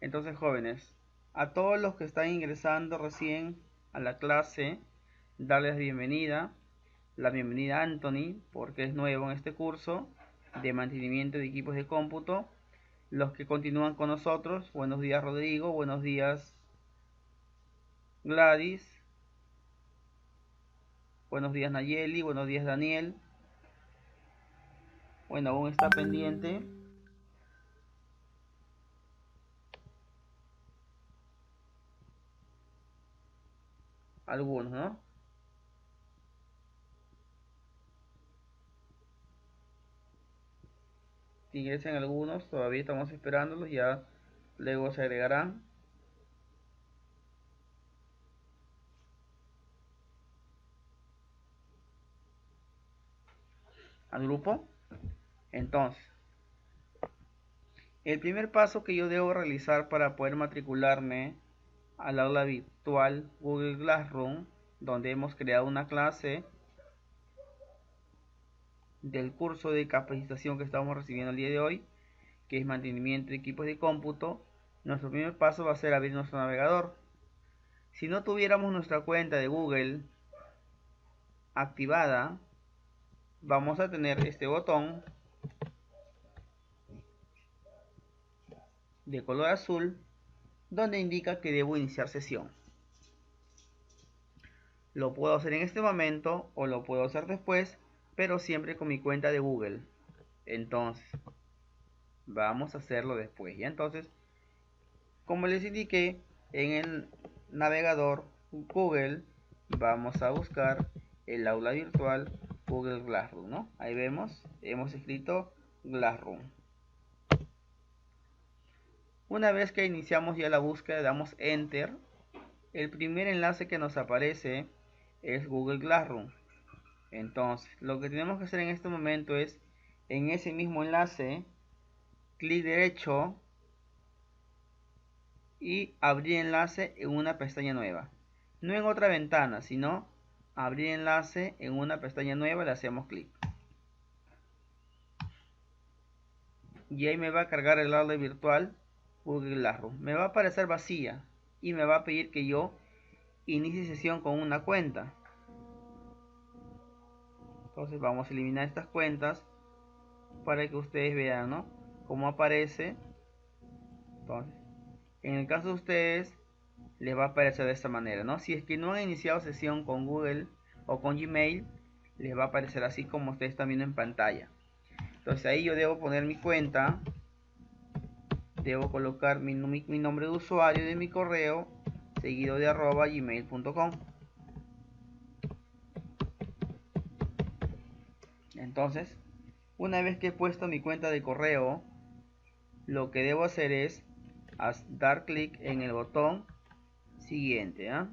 Entonces, jóvenes, a todos los que están ingresando recién a la clase, darles la bienvenida a Anthony, porque es nuevo en este curso de mantenimiento de equipos de cómputo. Los que continúan con nosotros, buenos días Rodrigo, buenos días Gladys, buenos días Nayeli, buenos días Daniel. Bueno, aún está pendiente. Algunos, ¿no? Si ingresen algunos, todavía estamos esperándolos, ya luego se agregarán al grupo. Entonces, el primer paso que yo debo realizar para poder matricularme al aula virtual Google Classroom, donde hemos creado una clase del curso de capacitación que estamos recibiendo el día de hoy, que es mantenimiento de equipos de cómputo, nuestro primer paso va a ser abrir nuestro navegador. Si no tuviéramos nuestra cuenta de Google activada, vamos a tener este botón de color azul donde indica que debo iniciar sesión. Lo puedo hacer en este momento o lo puedo hacer después, pero siempre con mi cuenta de Google. Entonces, vamos a hacerlo después. Y entonces, como les indiqué, en el navegador Google vamos a buscar el aula virtual Google Classroom, ¿no? Ahí vemos, hemos escrito Classroom. Una vez que iniciamos ya la búsqueda, damos Enter. El primer enlace que nos aparece es Google Classroom. Entonces, lo que tenemos que hacer en este momento es, en ese mismo enlace, clic derecho y abrir enlace en una pestaña nueva. No en otra ventana, sino abrir enlace en una pestaña nueva, le hacemos clic. Y ahí me va a cargar el aula virtual Google Classroom. Me va a aparecer vacía y me va a pedir que yo inicie sesión con una cuenta. Entonces vamos a eliminar estas cuentas para que ustedes vean, ¿no?, cómo aparece. Entonces, en el caso de ustedes, les va a aparecer de esta manera, ¿no? Si es que no han iniciado sesión con Google o con Gmail, les va a aparecer así como ustedes están viendo en pantalla. Entonces ahí yo debo poner mi cuenta, debo colocar mi nombre de usuario de mi correo, seguido de @gmail.com. Entonces, una vez que he puesto mi cuenta de correo, lo que debo hacer es dar clic en el botón siguiente, ¿eh?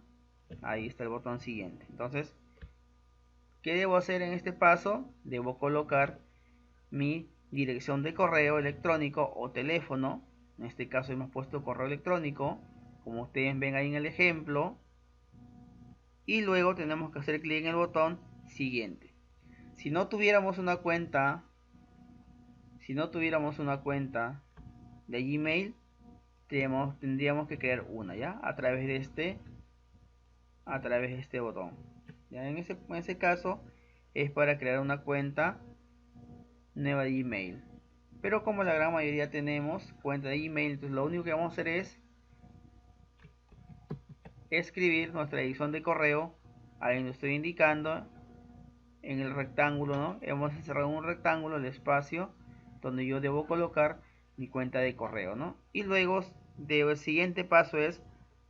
Ahí está el botón siguiente. Entonces, ¿qué debo hacer en este paso? Debo colocar mi dirección de correo electrónico o teléfono. En este caso hemos puesto correo electrónico, como ustedes ven ahí en el ejemplo. Y luego tenemos que hacer clic en el botón siguiente. Si no tuviéramos una cuenta, de Gmail, tendríamos que crear una, ¿ya? A través de este botón. ¿Ya? En ese caso es para crear una cuenta nueva de Gmail. Pero como la gran mayoría tenemos cuenta de Gmail, entonces lo único que vamos a hacer es escribir nuestra dirección de correo. Ahí lo estoy indicando en el rectángulo, ¿no? Hemos cerrado un rectángulo, el espacio donde yo debo colocar mi cuenta de correo, ¿no? Y luego el siguiente paso es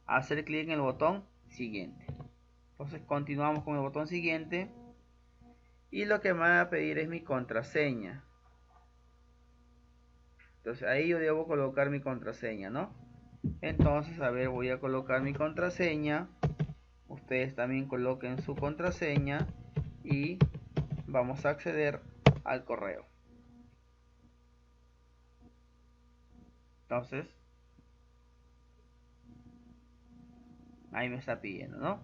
hacer clic en el botón siguiente. Entonces continuamos con el botón siguiente y lo que me va a pedir es mi contraseña. Entonces ahí yo debo colocar mi contraseña, ¿no? Entonces, a ver, voy a colocar mi contraseña. Ustedes también coloquen su contraseña y vamos a acceder al correo. Entonces, ahí me está pidiendo, ¿no?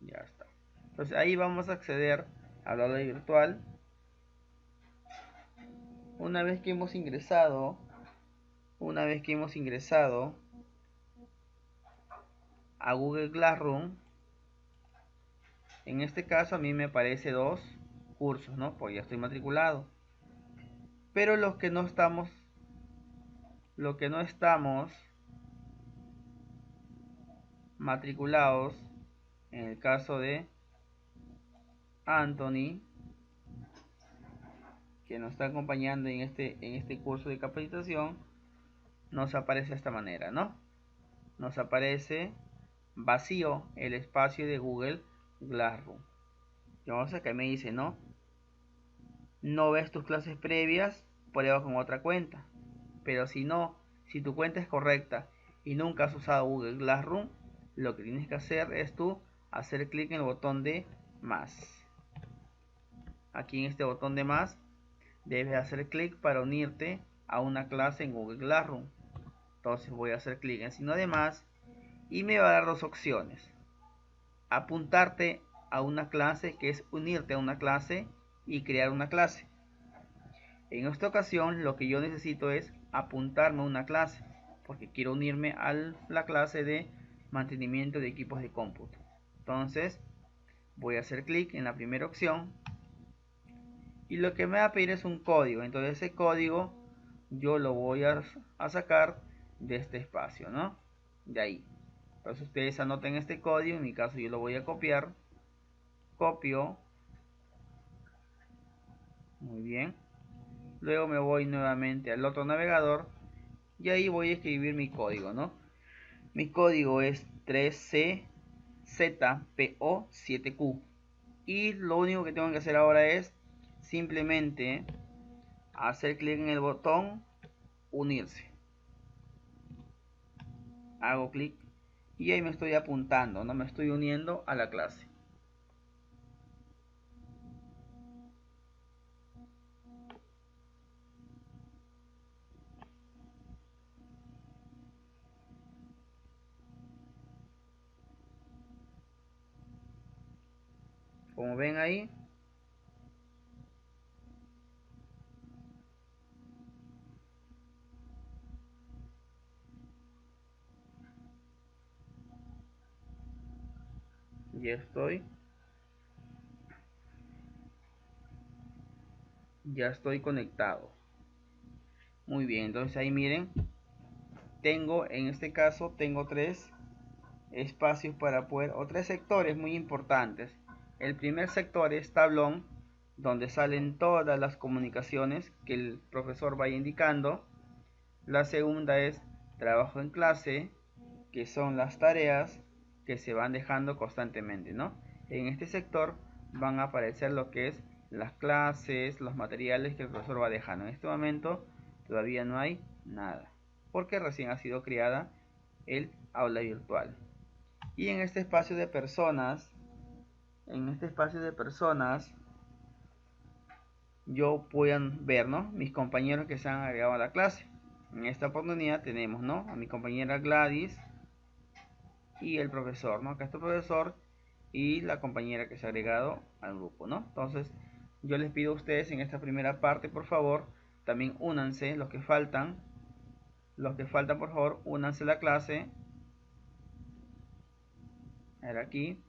Ya está. Entonces ahí vamos a acceder al aula virtual. Una vez que hemos ingresado una vez que hemos ingresado a Google Classroom, en este caso a mí me aparece 2 cursos, ¿no? Porque ya estoy matriculado. Pero los que no estamos matriculados, en el caso de Anthony, que nos está acompañando en este curso de capacitación, nos aparece de esta manera, ¿no? Nos aparece vacío el espacio de Google Classroom. Y vamos a que me dice, ¿no? No ves tus clases previas, prueba con otra cuenta. Pero si no, si tu cuenta es correcta y nunca has usado Google Classroom, lo que tienes que hacer es tú hacer clic en el botón de más. Aquí en este botón de más debes hacer clic para unirte a una clase en Google Classroom. Entonces voy a hacer clic en signo de más y me va a dar 2 opciones. Apuntarte a una clase, que es unirte a una clase, y crear una clase. En esta ocasión lo que yo necesito es apuntarme a una clase, porque quiero unirme a la clase de mantenimiento de equipos de cómputo. Entonces voy a hacer clic en la primera opción y lo que me va a pedir es un código. Entonces ese código yo lo voy a sacar de este espacio, ¿no? De ahí. Entonces ustedes anoten este código, en mi caso yo lo voy a copiar. Copio. Muy bien. Luego me voy nuevamente al otro navegador y ahí voy a escribir mi código, ¿no? Mi código es 3CZPO7Q y lo único que tengo que hacer ahora es simplemente hacer clic en el botón unirse. Hago clic y ahí me estoy apuntando, no me estoy uniendo a la clase. Como ven ahí, ya estoy conectado. Muy bien, entonces ahí miren, en este caso tengo 3 espacios para poder, o 3 sectores muy importantes. El primer sector es tablón, donde salen todas las comunicaciones que el profesor vaya indicando. La segunda es trabajo en clase, que son las tareas que se van dejando constantemente, ¿no? En este sector van a aparecer lo que es las clases, los materiales que el profesor va dejando. En este momento todavía no hay nada, porque recién ha sido creada el aula virtual. Y en este espacio de personas, yo puedan ver, ¿no? Mis compañeros que se han agregado a la clase. En esta oportunidad tenemos, ¿no? A mi compañera Gladys y el profesor, ¿no? Acá está el profesor y la compañera que se ha agregado al grupo, ¿no? Entonces, yo les pido a ustedes en esta primera parte, por favor, también únanse, los que faltan, por favor, únanse a la clase. A ver aquí,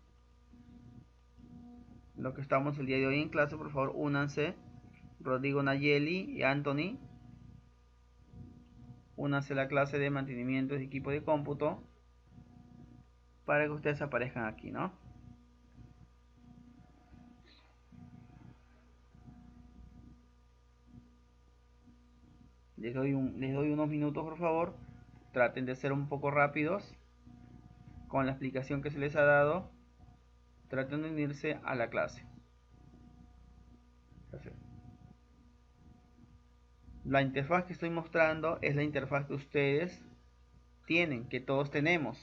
los que estamos el día de hoy en clase, por favor, únanse. Rodrigo, Nayeli y Anthony, únanse a la clase de mantenimiento de equipo de cómputo para que ustedes aparezcan aquí, ¿no? Les doy unos minutos, por favor. Traten de ser un poco rápidos con la explicación que se les ha dado. Traten de unirse a la clase. La interfaz que estoy mostrando es la interfaz que ustedes tienen, que todos tenemos.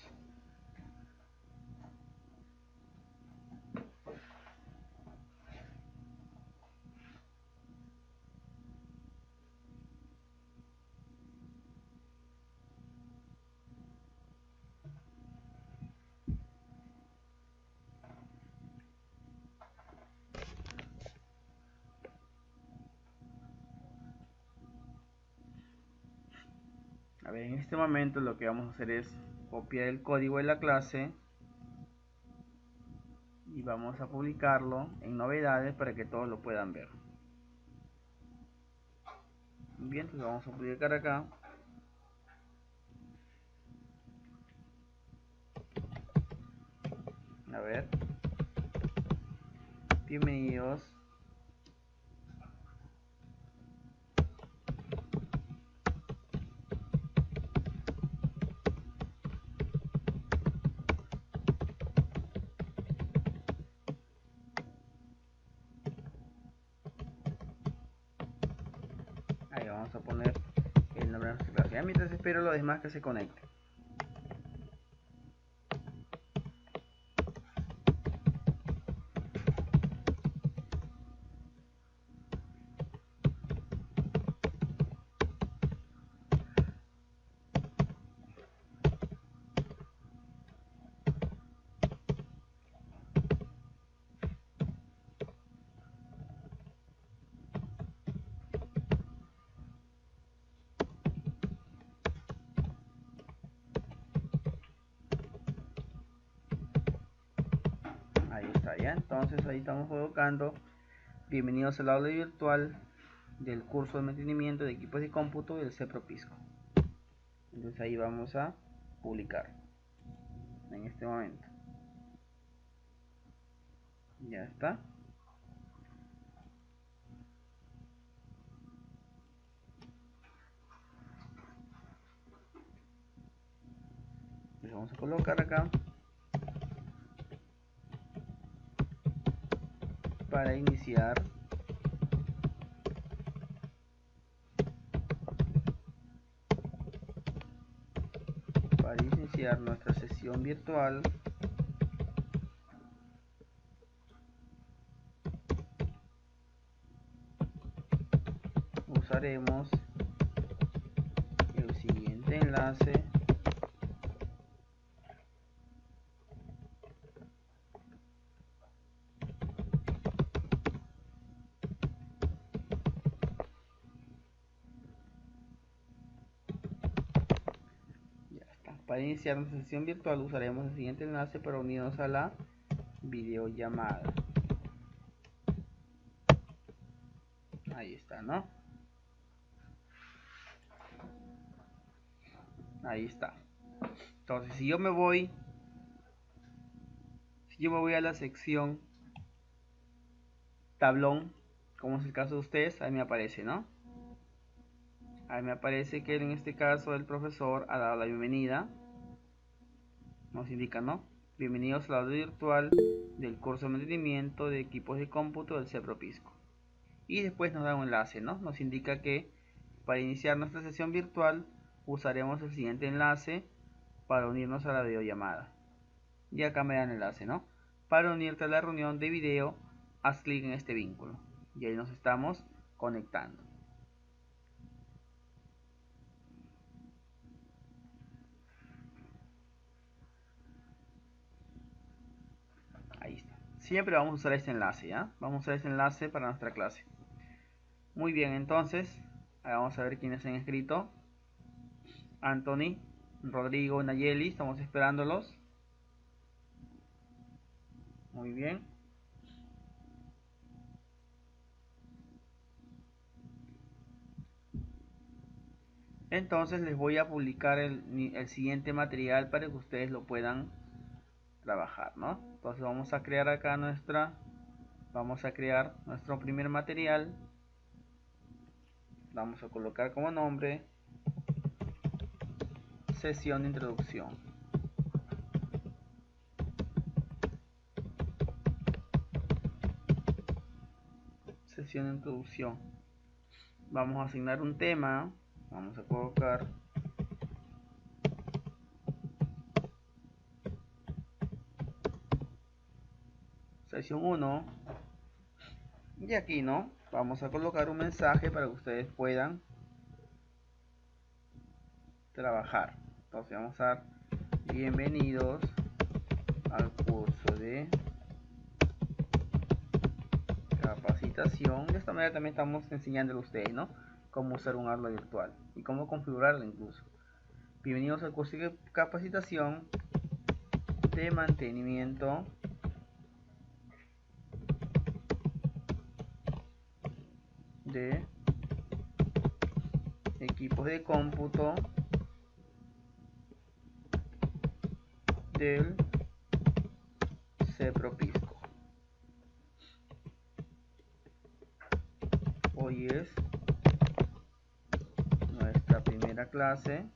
A ver, en este momento lo que vamos a hacer es copiar el código de la clase y vamos a publicarlo en novedades para que todos lo puedan ver. Bien, entonces vamos a publicar acá. A ver, bienvenidos ahí vamos a poner el nombre de nuestra clase. Ya mientras espero los demás que se conecten. Ahí está, ya. Entonces ahí estamos colocando bienvenidos al aula virtual del curso de mantenimiento de equipos de cómputo del CEPROPISCO. Entonces ahí vamos a publicar en este momento. Ya está. Entonces vamos a colocar acá para iniciar nuestra sesión virtual. Usaremos el siguiente enlace para iniciar nuestra sesión virtual. Usaremos el siguiente enlace para unirnos a la videollamada. Ahí está, ¿no? Ahí está. Entonces, si yo me voy a la sección tablón, como es el caso de ustedes, ahí me aparece, ¿no? Ahí me aparece que en este caso el profesor ha dado la bienvenida. Nos indica, ¿no? Bienvenidos al aula virtual del curso de mantenimiento de equipos de cómputo del CEPROPISCO. Y después nos da un enlace, ¿no? Nos indica que para iniciar nuestra sesión virtual usaremos el siguiente enlace para unirnos a la videollamada. Y acá me dan el enlace, ¿no? Para unirte a la reunión de video, haz clic en este vínculo. Y ahí nos estamos conectando. Ahí está. Siempre vamos a usar este enlace, ¿ya? Vamos a usar este enlace para nuestra clase. Muy bien, entonces, vamos a ver quiénes se han inscrito. Anthony, Rodrigo, Nayeli, estamos esperándolos. Muy bien. Entonces les voy a publicar el siguiente material para que ustedes lo puedan trabajar, ¿no? Entonces vamos a crear acá nuestro primer material. Vamos a colocar como nombre sesión de introducción. Sesión de introducción. Vamos a asignar un tema. Vamos a colocar sesión 1. Y aquí, ¿no? Vamos a colocar un mensaje para que ustedes puedan trabajar. Entonces vamos a dar bienvenidos al curso de capacitación. De esta manera también estamos enseñándole a ustedes, ¿no? Cómo usar un aula virtual y cómo configurarla incluso. Bienvenidos al curso de capacitación de mantenimiento de equipos de cómputo del CEPROPISCO. Hoy es nuestra primera clase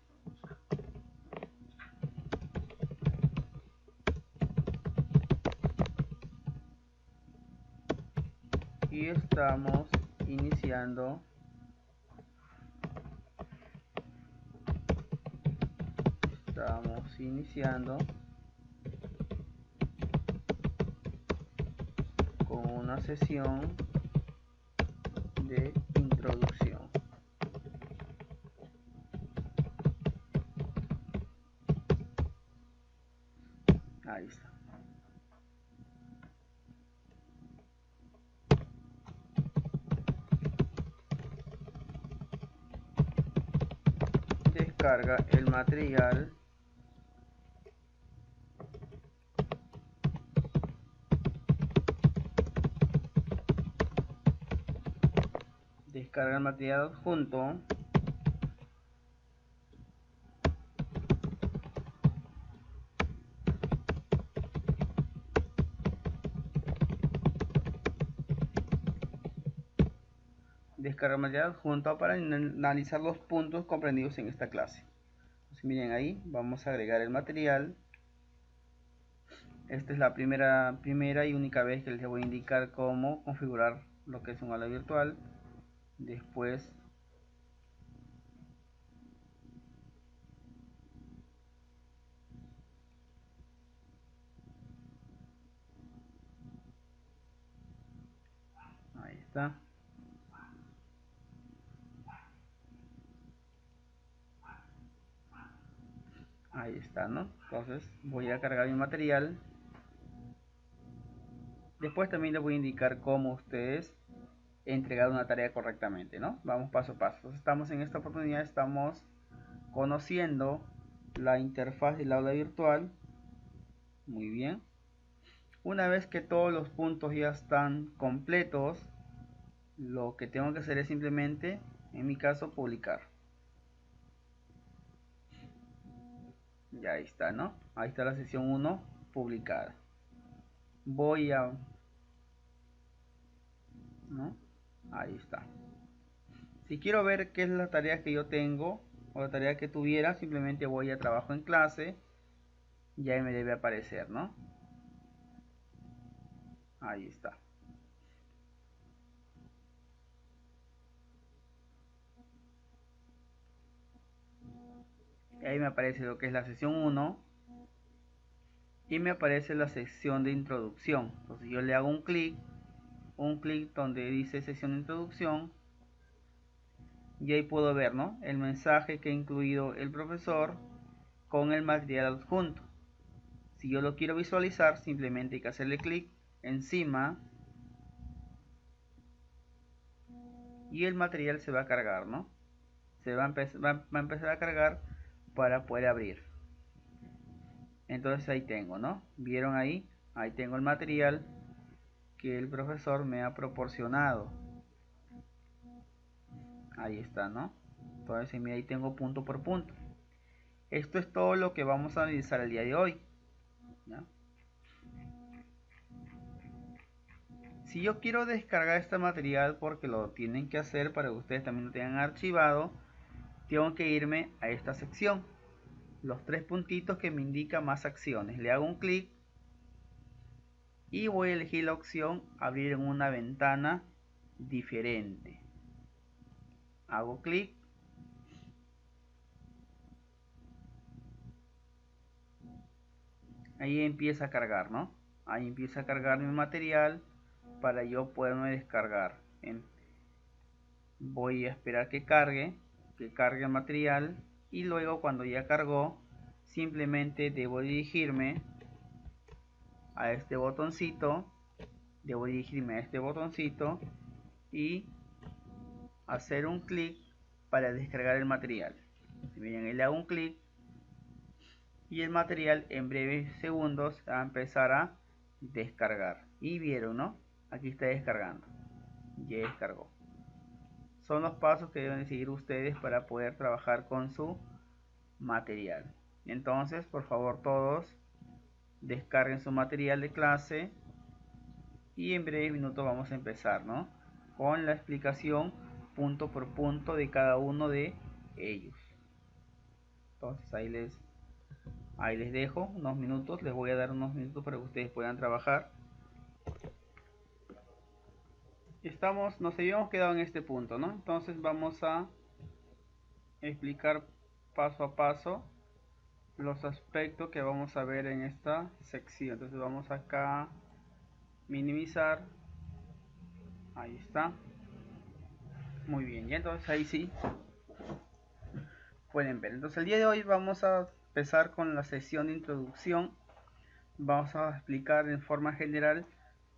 y estamos iniciando con una sesión de introducción. Ahí está. Descarga el material adjunto para analizar los puntos comprendidos en esta clase. Entonces, miren ahí, vamos a agregar el material. Esta es la primera y única vez que les voy a indicar cómo configurar lo que es un aula virtual. Después ahí está. Ahí está, ¿no? Entonces voy a cargar mi material. Después también les voy a indicar cómo ustedes entregar una tarea correctamente, ¿no? Vamos paso a paso. Entonces, estamos en esta oportunidad, estamos conociendo la interfaz del aula virtual. Muy bien. Una vez que todos los puntos ya están completos, lo que tengo que hacer es simplemente, en mi caso, publicar. Ya ahí está, ¿no? Ahí está la sesión 1 publicada. Voy a... ¿no? Ahí está. Si quiero ver qué es la tarea que yo tengo o la tarea que tuviera, simplemente voy a trabajo en clase y ahí me debe aparecer, ¿no? Ahí está. Y ahí me aparece lo que es la sesión 1 y me aparece la sección de introducción. Entonces yo le hago un clic donde dice sesión de introducción y ahí puedo ver, ¿no? El mensaje que ha incluido el profesor con el material adjunto. Si yo lo quiero visualizar, simplemente hay que hacerle clic encima y el material se va a cargar, ¿no? Se va a empezar a cargar para poder abrir. Entonces ahí tengo, ¿no? ¿Vieron ahí? Ahí tengo el material que el profesor me ha proporcionado. Ahí está, ¿no? Entonces ahí tengo punto por punto. Esto es todo lo que vamos a analizar el día de hoy, ¿ya? Si yo quiero descargar este material, porque lo tienen que hacer para que ustedes también lo tengan archivado, tengo que irme a esta sección, los tres puntitos que me indican más acciones. Le hago un clic y voy a elegir la opción abrir en una ventana diferente. Hago clic. Ahí empieza a cargar, ¿no? Ahí empieza a cargar mi material para yo poderme descargar. Voy a esperar que cargue el material y luego cuando ya cargó simplemente debo dirigirme a este botoncito, y hacer un clic para descargar el material. Si miren, ahí le hago un clic y el material en breves segundos va a empezar a descargar. Y vieron, ¿no? Aquí está descargando. Ya descargó. Son los pasos que deben seguir ustedes para poder trabajar con su material. Entonces, por favor, todos descarguen su material de clase y en breves minutos vamos a empezar, ¿no? Con la explicación punto por punto de cada uno de ellos. Entonces ahí les dejo unos minutos, les voy a dar unos minutos para que ustedes puedan trabajar. Nos habíamos quedado en este punto, ¿no? Entonces vamos a explicar paso a paso los aspectos que vamos a ver en esta sección. Entonces vamos acá, minimizar, ahí está, muy bien, y entonces ahí sí pueden ver. Entonces el día de hoy vamos a empezar con la sesión de introducción. Vamos a explicar en forma general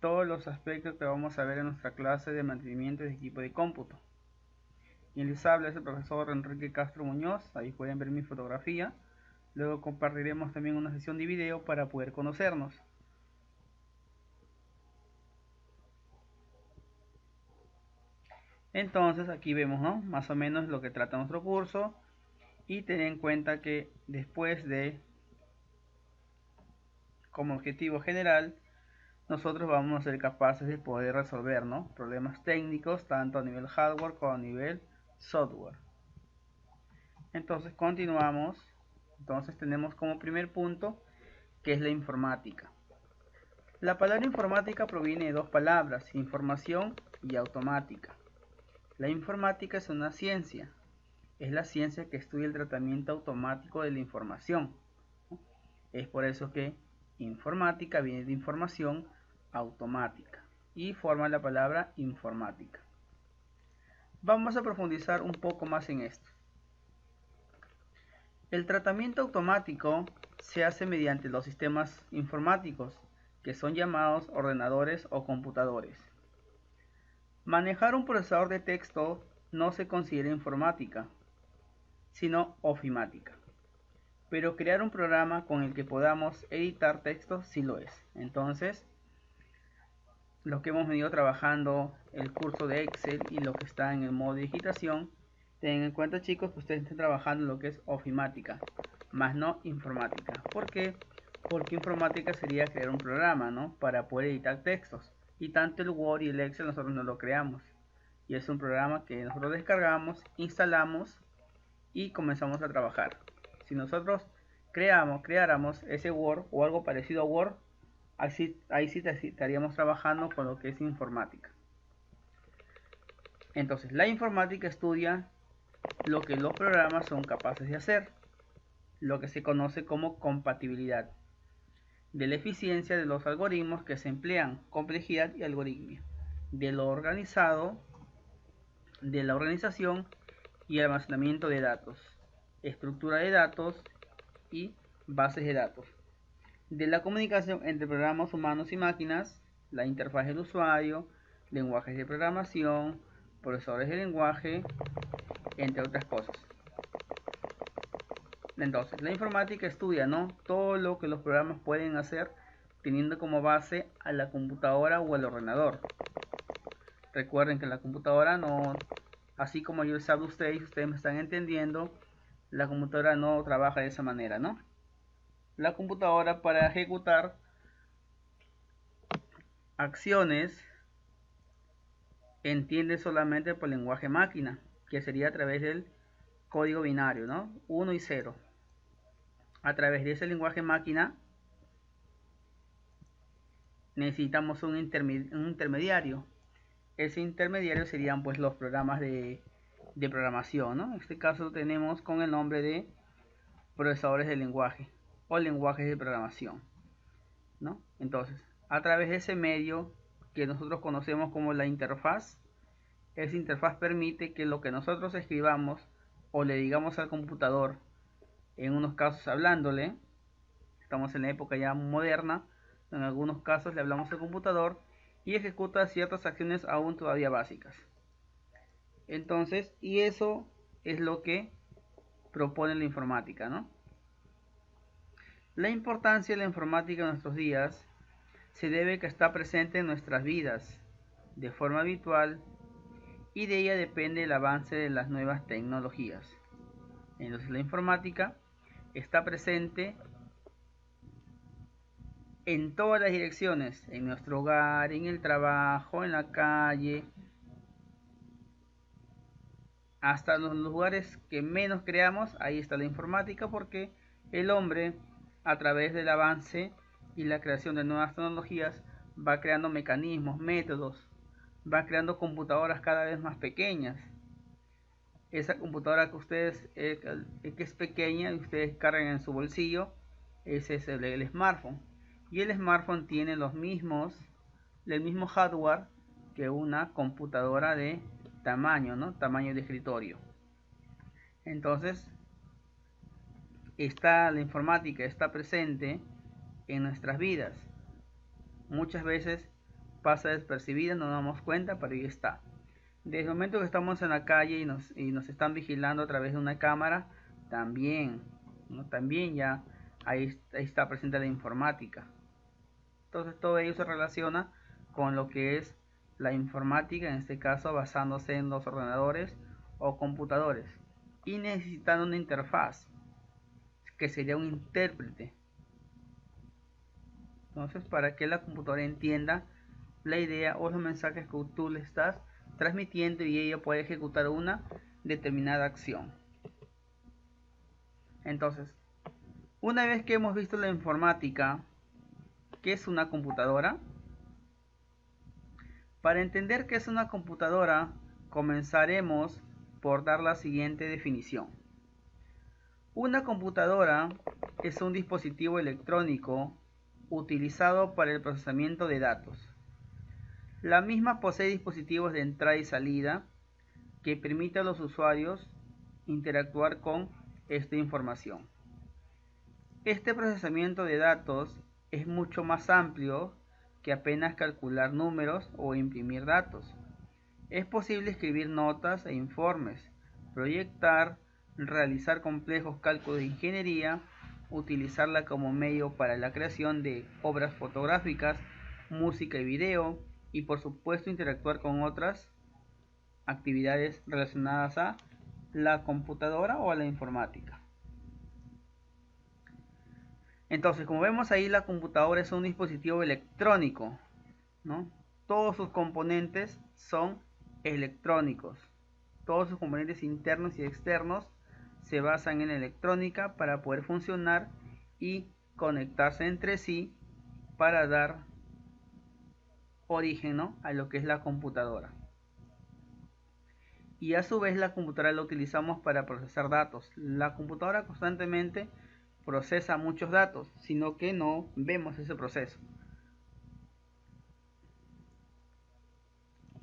todos los aspectos que vamos a ver en nuestra clase de mantenimiento de equipo de cómputo. Y les habla es el profesor Enrique Castro Muñoz. Ahí pueden ver mi fotografía. Luego compartiremos también una sesión de video para poder conocernos. Entonces aquí vemos, ¿no?, más o menos lo que trata nuestro curso. Y ten en cuenta que después de, como objetivo general, nosotros vamos a ser capaces de poder resolver, ¿no?, problemas técnicos tanto a nivel hardware como a nivel software. Entonces continuamos. Entonces tenemos como primer punto que es la informática. La palabra informática proviene de dos palabras, información y automática. La informática es una ciencia, es la ciencia que estudia el tratamiento automático de la información. Es por eso que informática viene de información automática y forma la palabra informática. Vamos a profundizar un poco más en esto. El tratamiento automático se hace mediante los sistemas informáticos, que son llamados ordenadores o computadores. Manejar un procesador de texto no se considera informática, sino ofimática. Pero crear un programa con el que podamos editar textos sí lo es. Entonces, los que hemos venido trabajando el curso de Excel y lo que está en el modo de digitación, tengan en cuenta, chicos, que ustedes estén trabajando en lo que es ofimática, más no informática. ¿Por qué? Porque informática sería crear un programa, ¿no?, para poder editar textos. Y tanto el Word y el Excel nosotros no lo creamos. Y es un programa que nosotros descargamos, instalamos y comenzamos a trabajar. Si nosotros creáramos ese Word o algo parecido a Word, ahí sí estaríamos trabajando con lo que es informática. Entonces, la informática estudia lo que los programas son capaces de hacer, lo que se conoce como compatibilidad, de la eficiencia de los algoritmos que se emplean, complejidad y algoritmia, de lo organizado, de la organización y almacenamiento de datos, estructura de datos y bases de datos, de la comunicación entre programas humanos y máquinas, la interfaz del usuario, lenguajes de programación, procesadores de lenguaje, entre otras cosas. Entonces, la informática estudia, ¿no?, todo lo que los programas pueden hacer teniendo como base a la computadora o al ordenador. Recuerden que la computadora no, así como yo les hablo a ustedes me están entendiendo, la computadora no trabaja de esa manera, ¿no? La computadora, para ejecutar acciones, entiende solamente por lenguaje máquina, que sería a través del código binario, ¿no?, 1 y 0. A través de ese lenguaje máquina necesitamos un intermediario. Ese intermediario serían pues los programas de programación, ¿no? En este caso tenemos con el nombre de procesadores de lenguaje o lenguajes de programación, ¿no? Entonces, a través de ese medio que nosotros conocemos como la interfaz, esa interfaz permite que lo que nosotros escribamos o le digamos al computador, en unos casos hablándole, estamos en la época ya moderna, en algunos casos le hablamos al computador y ejecuta ciertas acciones aún todavía básicas. Entonces, y eso es lo que propone la informática, ¿no? La importancia de la informática en nuestros días se debe a que está presente en nuestras vidas de forma habitual y de ella depende el avance de las nuevas tecnologías. Entonces la informática está presente en todas las direcciones, en nuestro hogar, en el trabajo, en la calle, hasta los lugares que menos creamos, ahí está la informática, porque el hombre, a través del avance y la creación de nuevas tecnologías, va creando mecanismos, métodos, va creando computadoras cada vez más pequeñas. Esa computadora que ustedes, que es pequeña y ustedes cargan en su bolsillo, ese es el smartphone. Y el smartphone tiene el mismo hardware que una computadora de tamaño, ¿no? Tamaño de escritorio. Entonces, la informática está presente en nuestras vidas. Muchas veces pasa despercibida, no nos damos cuenta, pero ahí está. Desde el momento que estamos en la calle y nos están vigilando a través de una cámara, también, ¿no? También ya ahí está presente la informática. Entonces todo ello se relaciona con lo que es la informática, en este caso basándose en los ordenadores o computadores y necesitando una interfaz que sería un intérprete. Entonces, para que la computadora entienda la idea o los mensajes que tú le estás transmitiendo y ella puede ejecutar una determinada acción. Entonces, una vez que hemos visto la informática, ¿qué es una computadora? Para entender qué es una computadora, comenzaremos por dar la siguiente definición. Una computadora es un dispositivo electrónico utilizado para el procesamiento de datos. La misma posee dispositivos de entrada y salida que permiten a los usuarios interactuar con esta información. Este procesamiento de datos es mucho más amplio que apenas calcular números o imprimir datos. Es posible escribir notas e informes, proyectar, realizar complejos cálculos de ingeniería, utilizarla como medio para la creación de obras fotográficas, música y video, y por supuesto interactuar con otras actividades relacionadas a la computadora o a la informática. Entonces, como vemos ahí, la computadora es un dispositivo electrónico, ¿no? Todos sus componentes son electrónicos. Todos sus componentes internos y externos se basan en electrónica para poder funcionar y conectarse entre sí para dar origen, ¿no?, a lo que es la computadora. Y a su vez la computadora la utilizamos para procesar datos. La computadora constantemente procesa muchos datos, sino que no vemos ese proceso.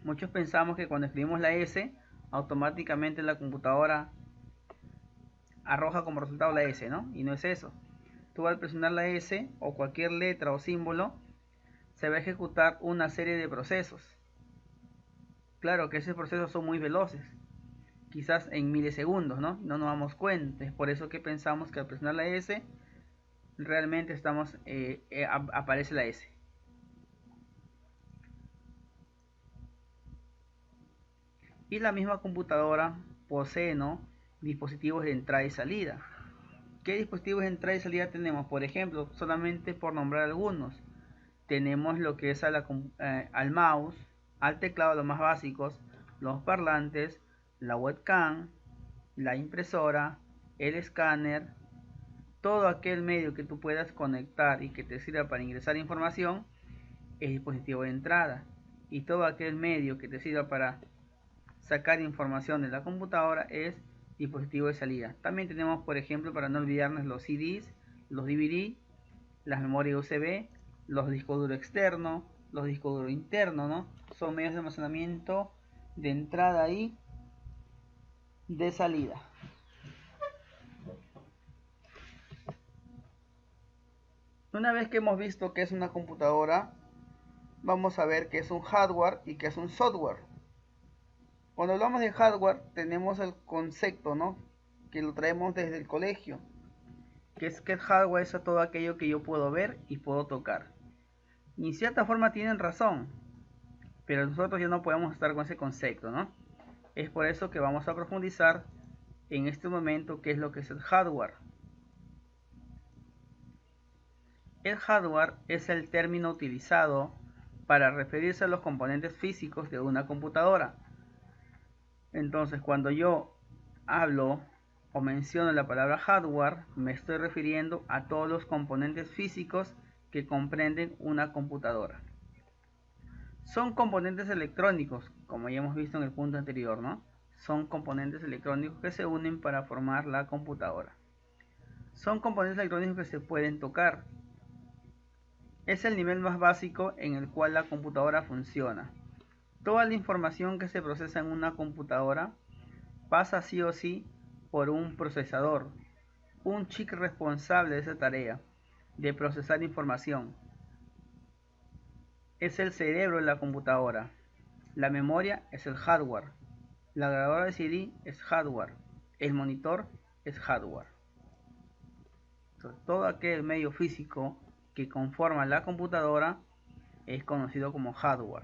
Muchos pensamos que cuando escribimos la S, automáticamente la computadora arroja como resultado la S, ¿no? Y no es eso. Tú al presionar la S o cualquier letra o símbolo, se va a ejecutar una serie de procesos. Claro que esos procesos son muy veloces, quizás en milisegundos, ¿no? No nos damos cuenta. Es por eso que pensamos que al presionar la S, realmente aparece la S. Y la misma computadora posee, ¿no?, dispositivos de entrada y salida. ¿Qué dispositivos de entrada y salida tenemos? Por ejemplo, solamente por nombrar algunos, tenemos lo que es al mouse, al teclado, los más básicos, los parlantes, la webcam, la impresora, el escáner, todo aquel medio que tú puedas conectar y que te sirva para ingresar información es dispositivo de entrada, y todo aquel medio que te sirva para sacar información de la computadora es dispositivo de salida. También tenemos, por ejemplo, para no olvidarnos, los CDs, los DVD, las memorias USB, los discos duros externos, los discos duros internos, ¿no? Son medios de almacenamiento de entrada y de salida. Una vez que hemos visto qué es una computadora, vamos a ver qué es un hardware y qué es un software. Cuando hablamos de hardware, tenemos el concepto, ¿no?, que lo traemos desde el colegio, que es que hardware es todo aquello que yo puedo ver y puedo tocar. Y en cierta forma tienen razón, pero nosotros ya no podemos estar con ese concepto, ¿no? Es por eso que vamos a profundizar en este momento qué es lo que es el hardware. El hardware es el término utilizado para referirse a los componentes físicos de una computadora. Entonces, cuando yo hablo o menciono la palabra hardware, me estoy refiriendo a todos los componentes físicos que comprenden una computadora. Son componentes electrónicos, como ya hemos visto en el punto anterior, ¿no? Son componentes electrónicos que se unen para formar la computadora. Son componentes electrónicos que se pueden tocar. Es el nivel más básico en el cual la computadora funciona. Toda la información que se procesa en una computadora pasa sí o sí por un procesador, un chip responsable de esa tarea, de procesar información. Es el cerebro de la computadora. La memoria es el hardware. La grabadora de CD es hardware. El monitor es hardware. Entonces, todo aquel medio físico que conforma la computadora es conocido como hardware.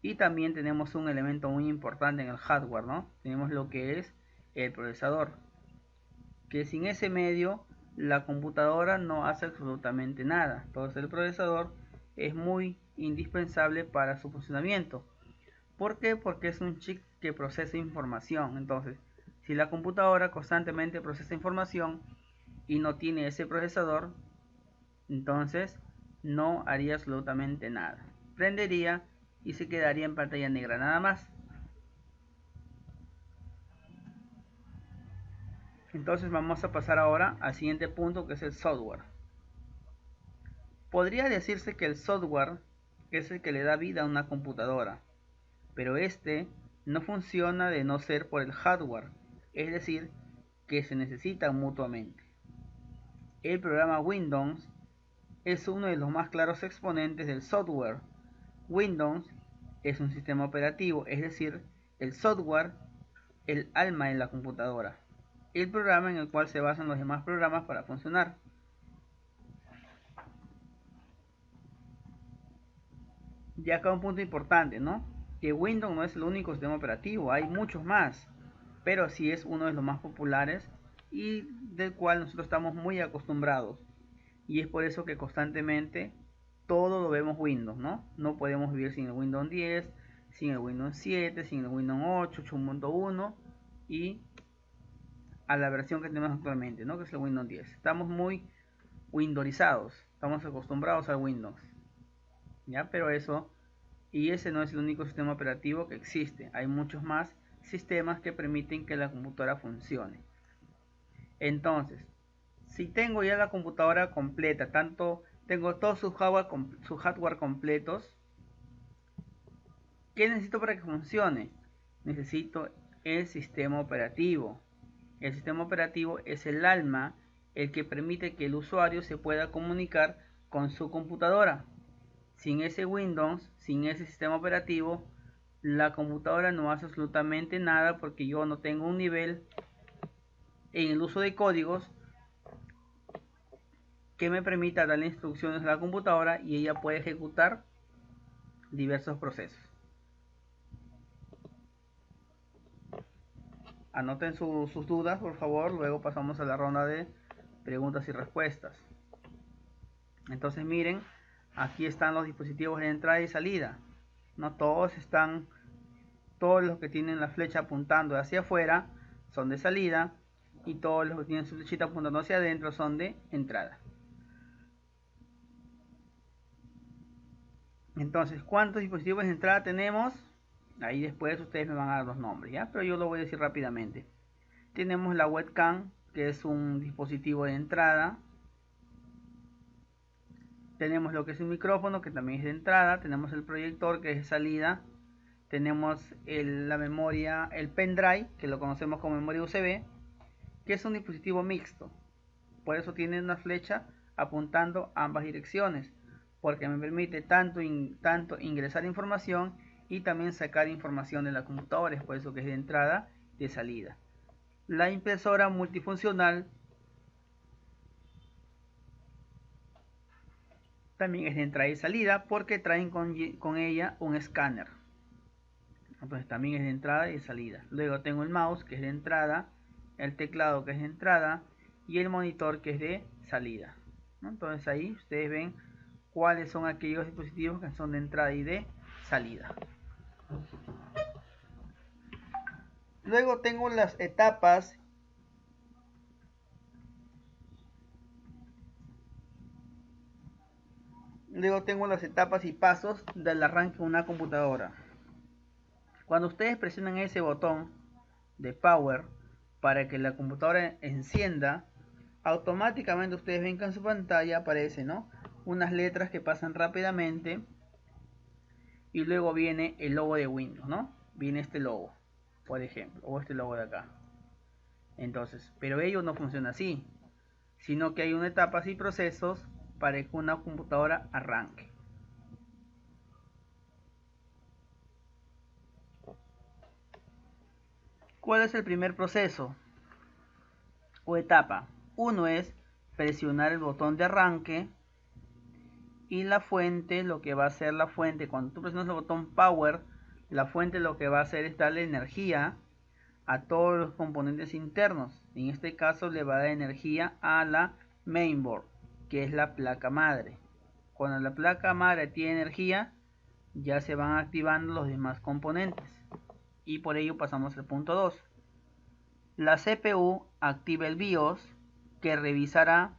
Y también tenemos un elemento muy importante en el hardware, ¿no? Tenemos lo que es el procesador, que sin ese medio la computadora no hace absolutamente nada. Entonces el procesador es muy indispensable para su funcionamiento. ¿Por qué? Porque es un chip que procesa información. Entonces, si la computadora constantemente procesa información y no tiene ese procesador, entonces no haría absolutamente nada. Prendería y se quedaría en pantalla negra nada más. Entonces vamos a pasar ahora al siguiente punto, que es el software. Podría decirse que el software es el que le da vida a una computadora, pero este no funciona de no ser por el hardware, es decir, que se necesitan mutuamente. El programa Windows es uno de los más claros exponentes del software. Windows es un sistema operativo, es decir, el software, el alma de la computadora, el programa en el cual se basan los demás programas para funcionar. Y acá un punto importante, ¿no? Que Windows no es el único sistema operativo, hay muchos más, pero sí es uno de los más populares y del cual nosotros estamos muy acostumbrados. Y es por eso que constantemente todo lo vemos Windows, ¿no? No podemos vivir sin el Windows 10, sin el Windows 7, sin el Windows 8, 8.1 y a la versión que tenemos actualmente, ¿no? Que es el Windows 10. Estamos muy windowsizados, estamos acostumbrados al Windows, ¿ya? Pero eso, y ese no es el único sistema operativo que existe. Hay muchos más sistemas que permiten que la computadora funcione. Entonces, si tengo ya la computadora completa, tanto tengo todos sus hardware completos, ¿qué necesito para que funcione? Necesito el sistema operativo. El sistema operativo es el alma, el que permite que el usuario se pueda comunicar con su computadora. Sin ese Windows, sin ese sistema operativo, la computadora no hace absolutamente nada porque yo no tengo un nivel en el uso de códigos que me permita darle instrucciones a la computadora y ella puede ejecutar diversos procesos. Anoten sus dudas, por favor, luego pasamos a la ronda de preguntas y respuestas. Entonces miren, aquí están los dispositivos de entrada y salida. No todos están, todos los que tienen la flecha apuntando hacia afuera son de salida y todos los que tienen su flechita apuntando hacia adentro son de entrada. Entonces, ¿cuántos dispositivos de entrada tenemos? Ahí después ustedes me van a dar los nombres, ¿ya? Pero yo lo voy a decir rápidamente. Tenemos la webcam, que es un dispositivo de entrada. Tenemos lo que es un micrófono, que también es de entrada. Tenemos el proyector, que es de salida. Tenemos la memoria, el pendrive, que lo conocemos como memoria USB, que es un dispositivo mixto. Por eso tiene una flecha apuntando a ambas direcciones, porque me permite tanto ingresar información y también sacar información de la computadora. Es por eso que es de entrada y de salida. La impresora multifuncional también es de entrada y salida porque traen con ella un escáner. Entonces también es de entrada y salida. Luego tengo el mouse que es de entrada, el teclado que es de entrada y el monitor que es de salida, ¿no? Entonces ahí ustedes ven cuáles son aquellos dispositivos que son de entrada y de salida. Luego tengo las etapas y pasos del arranque de una computadora. Cuando ustedes presionan ese botón de power para que la computadora encienda, automáticamente ustedes ven que en su pantalla aparecen, ¿no?, unas letras que pasan rápidamente y luego viene el logo de Windows, ¿no? Viene este logo, por ejemplo, o este logo de acá. Entonces, pero ello no funciona así, sino que hay una etapas y procesos para que una computadora arranque. ¿Cuál es el primer proceso o etapa? Uno es presionar el botón de arranque y la fuente, lo que va a hacer la fuente, cuando tú presionas el botón power, la fuente lo que va a hacer es darle energía a todos los componentes internos. En este caso le va a dar energía a la mainboard, que es la placa madre. Cuando la placa madre tiene energía, ya se van activando los demás componentes. Y por ello pasamos al punto 2. La CPU activa el BIOS, que revisará,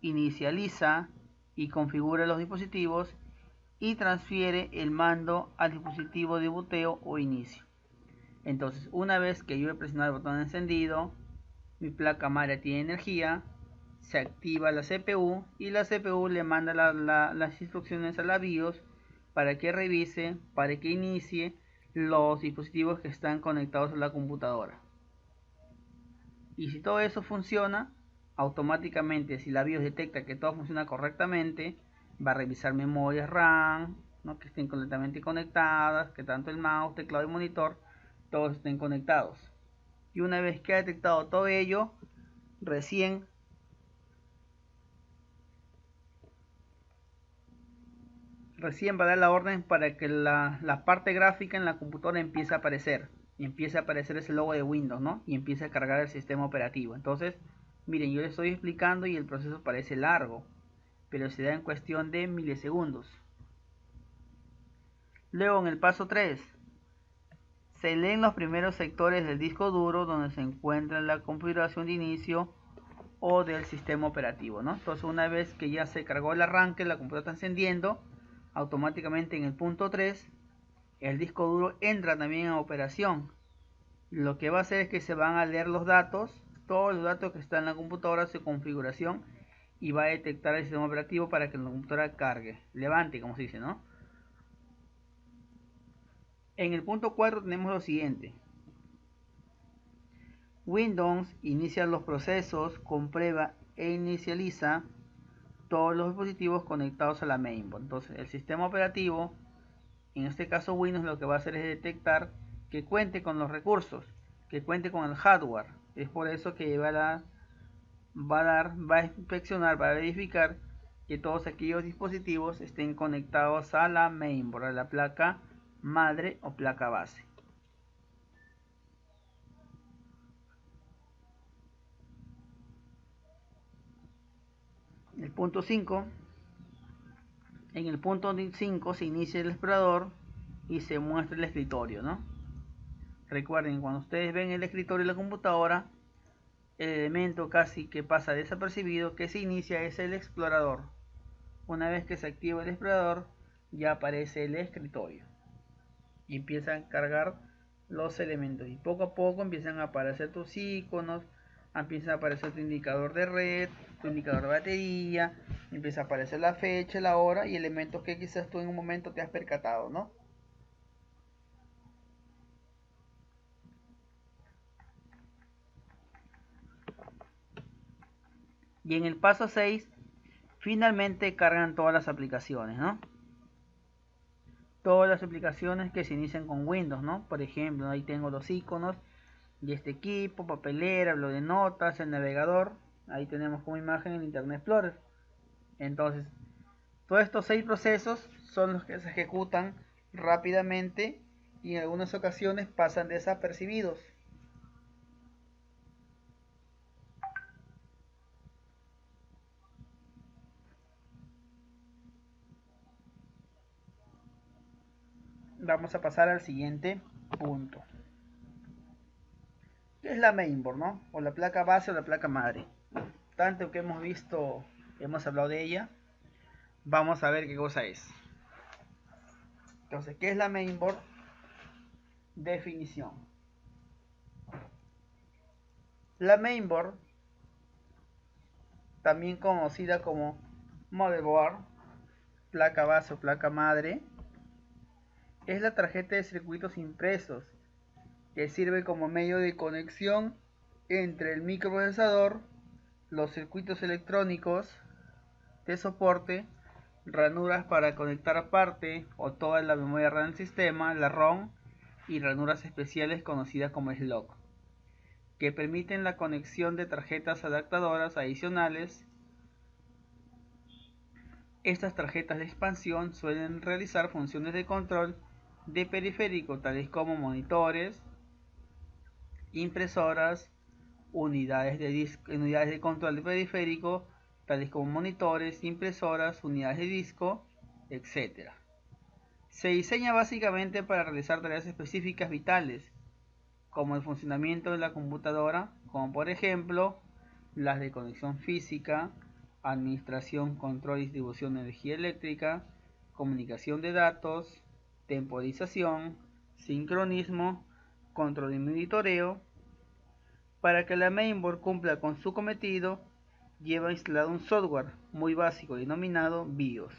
inicializa y configura los dispositivos y transfiere el mando al dispositivo de boteo o inicio. Entonces, una vez que yo he presionado el botón de encendido, mi placa madre tiene energía, se activa la CPU y la CPU le manda las instrucciones a la BIOS para que revise, para que inicie los dispositivos que están conectados a la computadora. Y si todo eso funciona, automáticamente, si la BIOS detecta que todo funciona correctamente, va a revisar memorias RAM, ¿no?, que estén completamente conectadas, que tanto el mouse, teclado y monitor todos estén conectados. Y una vez que ha detectado todo ello, recién va a dar la orden para que la parte gráfica en la computadora empiece a aparecer. Y empieza a aparecer ese logo de Windows, ¿no? Y empieza a cargar el sistema operativo. Entonces, miren, yo les estoy explicando y el proceso parece largo, pero se da en cuestión de milisegundos. Luego, en el paso 3, se leen los primeros sectores del disco duro donde se encuentra la configuración de inicio o del sistema operativo, ¿no? Entonces, una vez que ya se cargó el arranque, la computadora está encendiendo, automáticamente en el punto 3 el disco duro entra también a operación. Lo que va a hacer es que se van a leer los datos, todos los datos que están en la computadora, su configuración, y va a detectar el sistema operativo para que la computadora cargue, levante, como se dice, ¿no? En el punto 4 tenemos lo siguiente. Windows inicia los procesos, comprueba e inicializa todos los dispositivos conectados a la mainboard. Entonces, el sistema operativo, en este caso Windows, lo que va a hacer es detectar que cuente con los recursos, que cuente con el hardware. Es por eso que va a inspeccionar, va a verificar que todos aquellos dispositivos estén conectados a la mainboard, a la placa madre o placa base. El punto 5. En el punto 5 se inicia el explorador y se muestra el escritorio, ¿no? Recuerden, cuando ustedes ven el escritorio de la computadora, el elemento casi que pasa desapercibido que se inicia es el explorador. Una vez que se activa el explorador, ya aparece el escritorio y empiezan a cargar los elementos, y poco a poco empiezan a aparecer tus iconos, empieza a aparecer tu indicador de red, tu indicador de batería, empieza a aparecer la fecha, la hora y elementos que quizás tú en un momento te has percatado, ¿no? Y en el paso 6, finalmente cargan todas las aplicaciones, ¿no? Todas las aplicaciones que se inician con Windows, ¿no? Por ejemplo, ahí tengo los iconos de este equipo, papelera, blog de notas, el navegador. Ahí tenemos como imagen el Internet Explorer. Entonces, todos estos 6 procesos son los que se ejecutan rápidamente y en algunas ocasiones pasan desapercibidos. Vamos a pasar al siguiente punto. ¿Qué es la mainboard, no? O la placa base o la placa madre. Tanto que hemos visto, hemos hablado de ella, vamos a ver qué cosa es. Entonces, ¿qué es la mainboard? Definición. La mainboard, también conocida como motherboard, placa base o placa madre, es la tarjeta de circuitos impresos que sirve como medio de conexión entre el microprocesador, los circuitos electrónicos de soporte, ranuras para conectar parte o toda la memoria RAM del sistema, la ROM, y ranuras especiales conocidas como slot, que permiten la conexión de tarjetas adaptadoras adicionales. Estas tarjetas de expansión suelen realizar funciones de control de periférico, tales como monitores, impresoras, unidades de control de periférico, tales como monitores, impresoras, unidades de disco, etc. Se diseña básicamente para realizar tareas específicas vitales, como el funcionamiento de la computadora, como por ejemplo las de conexión física, administración, control y distribución de energía eléctrica, comunicación de datos, temporización, sincronismo, control y monitoreo. Para que la mainboard cumpla con su cometido, lleva instalado un software muy básico denominado BIOS.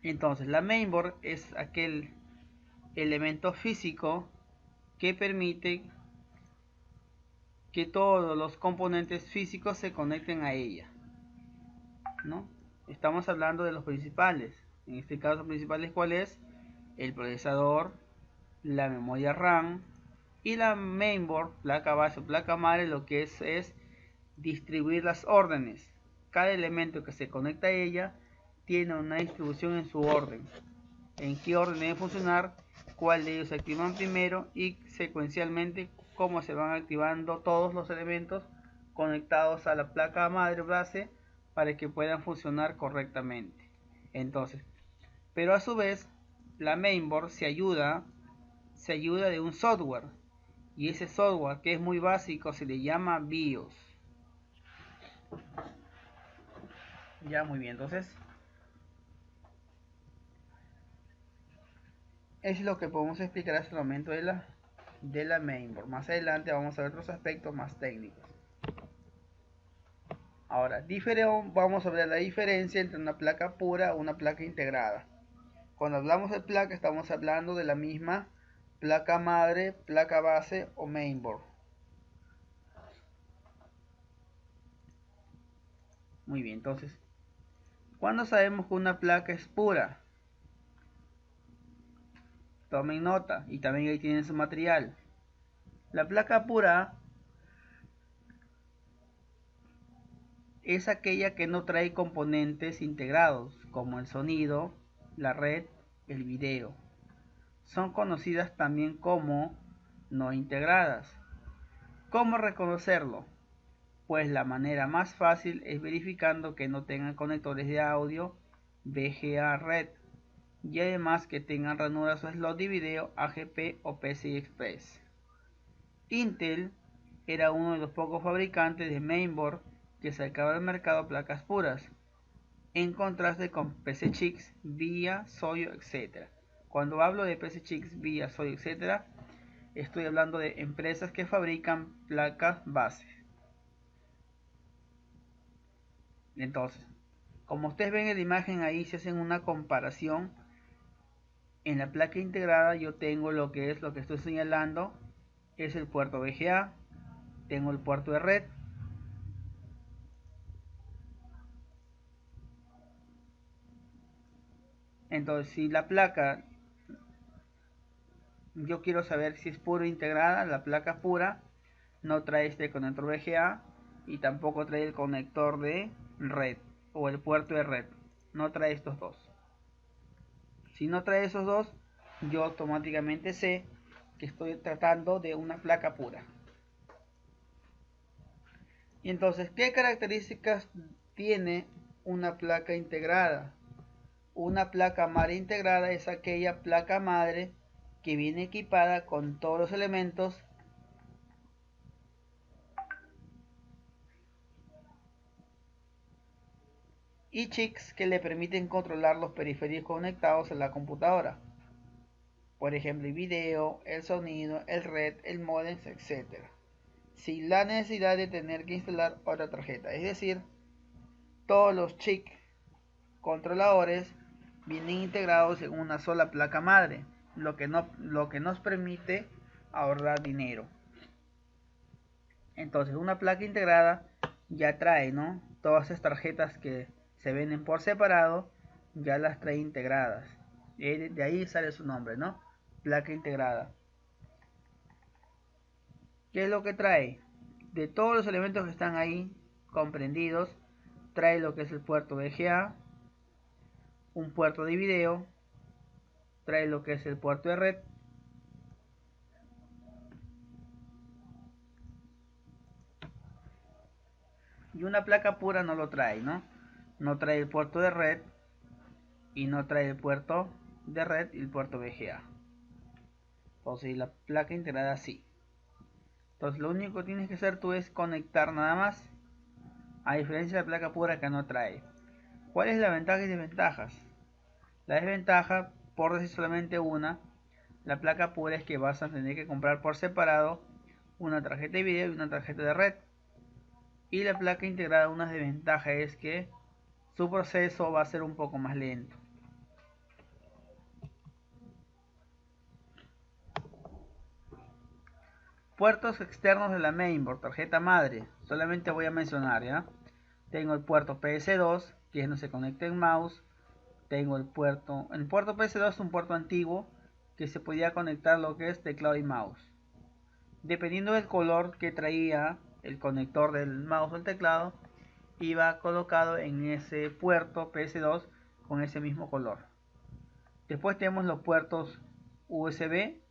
Entonces, la mainboard es aquel elemento físico que permite que todos los componentes físicos se conecten a ella, ¿no? Estamos hablando de los principales. En este caso, principales, ¿cuál es? El procesador, la memoria RAM y la mainboard, placa base o placa madre. Lo que es distribuir las órdenes. Cada elemento que se conecta a ella tiene una distribución en su orden, en qué orden debe funcionar, cuál de ellos se activan primero y secuencialmente cómo se van activando todos los elementos conectados a la placa madre base para que puedan funcionar correctamente. Entonces, pero a su vez la mainboard se ayuda de un software, y ese software, que es muy básico, se le llama BIOS. Ya, muy bien, entonces es lo que podemos explicar hasta el momento de la mainboard. Más adelante vamos a ver otros aspectos más técnicos. Ahora, vamos a ver la diferencia entre una placa pura o una placa integrada. Cuando hablamos de placa, estamos hablando de la misma placa madre, placa base o mainboard. Muy bien, entonces, ¿cuándo sabemos que una placa es pura? Tomen nota, y también ahí tienen su material. La placa pura es aquella que no trae componentes integrados, como el sonido, la red, el video. Son conocidas también como no integradas. ¿Cómo reconocerlo? Pues la manera más fácil es verificando que no tengan conectores de audio VGA red, y además que tengan ranuras o slot de video AGP o PCI Express. Intel era uno de los pocos fabricantes de mainboard que sacaba al mercado placas puras, en contraste con PC Chics, VIA, Soyo, etc. Cuando hablo de PC Chics, VIA, Soyo, etc., estoy hablando de empresas que fabrican placas base. Entonces, como ustedes ven en la imagen ahí, se hacen una comparación. En la placa integrada yo tengo lo que estoy señalando, es el puerto VGA, tengo el puerto de red, entonces si la placa, yo quiero saber si es pura o integrada, la placa pura no trae este conector VGA y tampoco trae el conector de red o el puerto de red. No trae estos dos. Si no trae esos dos, yo automáticamente sé que estoy tratando de una placa pura. Y entonces, ¿qué características tiene una placa integrada? Una placa madre integrada es aquella placa madre que viene equipada con todos los elementos y chips que le permiten controlar los periféricos conectados a la computadora. Por ejemplo, el video, el sonido, el red, el modem, etc. Sin la necesidad de tener que instalar otra tarjeta. Es decir, todos los chips controladores vienen integrados en una sola placa madre, lo que nos permite ahorrar dinero. Entonces, una placa integrada ya trae, ¿no? Todas esas tarjetas que se venden por separado, ya las trae integradas. De ahí sale su nombre, ¿no? Placa integrada. ¿Qué es lo que trae? De todos los elementos que están ahí comprendidos, trae lo que es el puerto VGA, un puerto de video, trae lo que es el puerto de red, y una placa pura no lo trae, ¿no? No trae el puerto de red y no trae el puerto de red y el puerto VGA. Entonces la placa integrada sí. Entonces lo único que tienes que hacer tú es conectar nada más, a diferencia de la placa pura que no trae. ¿Cuál es la ventaja y desventajas? La desventaja, por decir solamente una, la placa pura es que vas a tener que comprar por separado una tarjeta de video y una tarjeta de red. Y la placa integrada, una desventaja es que su proceso va a ser un poco más lento. Puertos externos de la mainboard, tarjeta madre, solamente voy a mencionar, ¿ya? Tengo el puerto PS2, que no se conecta en mouse. Tengo el puerto PS2 es un puerto antiguo que se podía conectar lo que es teclado y mouse. Dependiendo del color que traía el conector del mouse o el teclado, iba colocado en ese puerto PS2 con ese mismo color. Después tenemos los puertos USB.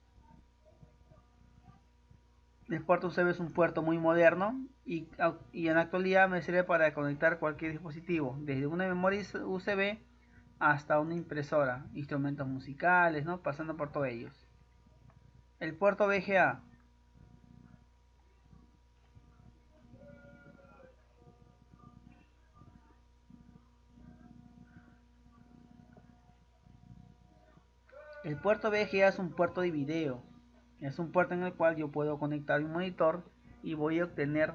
El puerto USB es un puerto muy moderno y en la actualidad me sirve para conectar cualquier dispositivo, desde una memoria USB hasta una impresora, instrumentos musicales, ¿no? Pasando por todos ellos. El puerto VGA. El puerto VGA es un puerto de video. Es un puerto en el cual yo puedo conectar un monitor y voy a obtener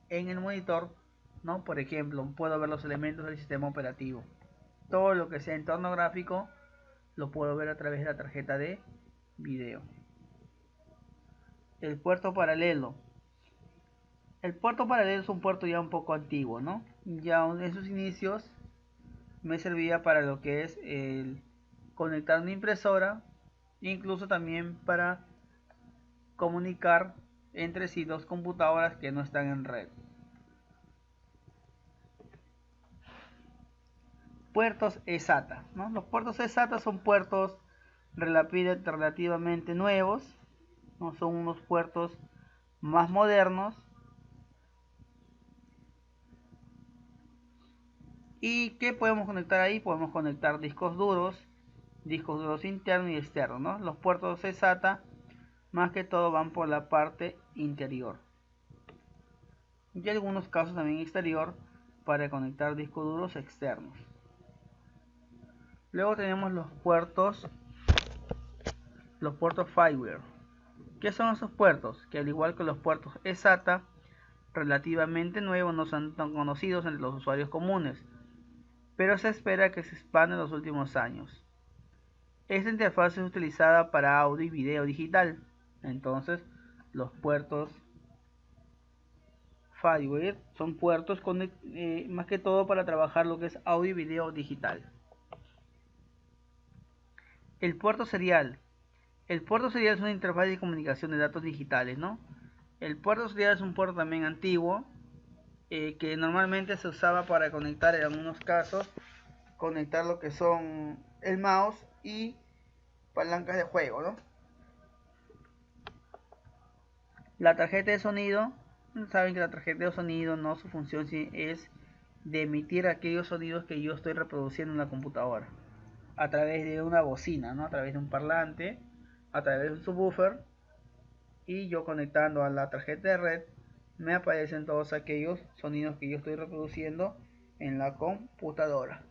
en el monitor, ¿no? Por ejemplo, puedo ver los elementos del sistema operativo. Todo lo que sea entorno gráfico lo puedo ver a través de la tarjeta de video. El puerto paralelo. El puerto paralelo es un puerto ya un poco antiguo, ¿no? Ya en sus inicios me servía para lo que es el conectar una impresora, incluso también para comunicar entre sí dos computadoras que no están en red. Puertos eSATA, ¿no? Los puertos eSATA son puertos relativamente nuevos, ¿no? Son unos puertos más modernos y ¿qué podemos conectar ahí? Podemos conectar discos duros internos y externos, ¿no? Los puertos eSATA más que todo van por la parte interior y algunos casos también exterior para conectar discos duros externos. Luego tenemos los puertos fireware. ¿Qué son esos puertos? Que al igual que los puertos eSATA, relativamente nuevos, no son tan conocidos entre los usuarios comunes, pero se espera que se expanda en los últimos años. Esta interfaz es utilizada para audio y video digital. Entonces, los puertos fireware son puertos más que todo para trabajar lo que es audio y video digital. El puerto serial. El puerto serial es una interfaz de comunicación de datos digitales, ¿no? El puerto de salida es un puerto también antiguo, que normalmente se usaba para conectar en algunos casos, conectar lo que son el mouse y palancas de juego, ¿no? La tarjeta de sonido, saben que la tarjeta de sonido no, su función es de emitir aquellos sonidos que yo estoy reproduciendo en la computadora a través de una bocina, ¿no? A través de un parlante, a través de un subwoofer, y yo conectando a la tarjeta de red me aparecen todos aquellos sonidos que yo estoy reproduciendo en la computadora.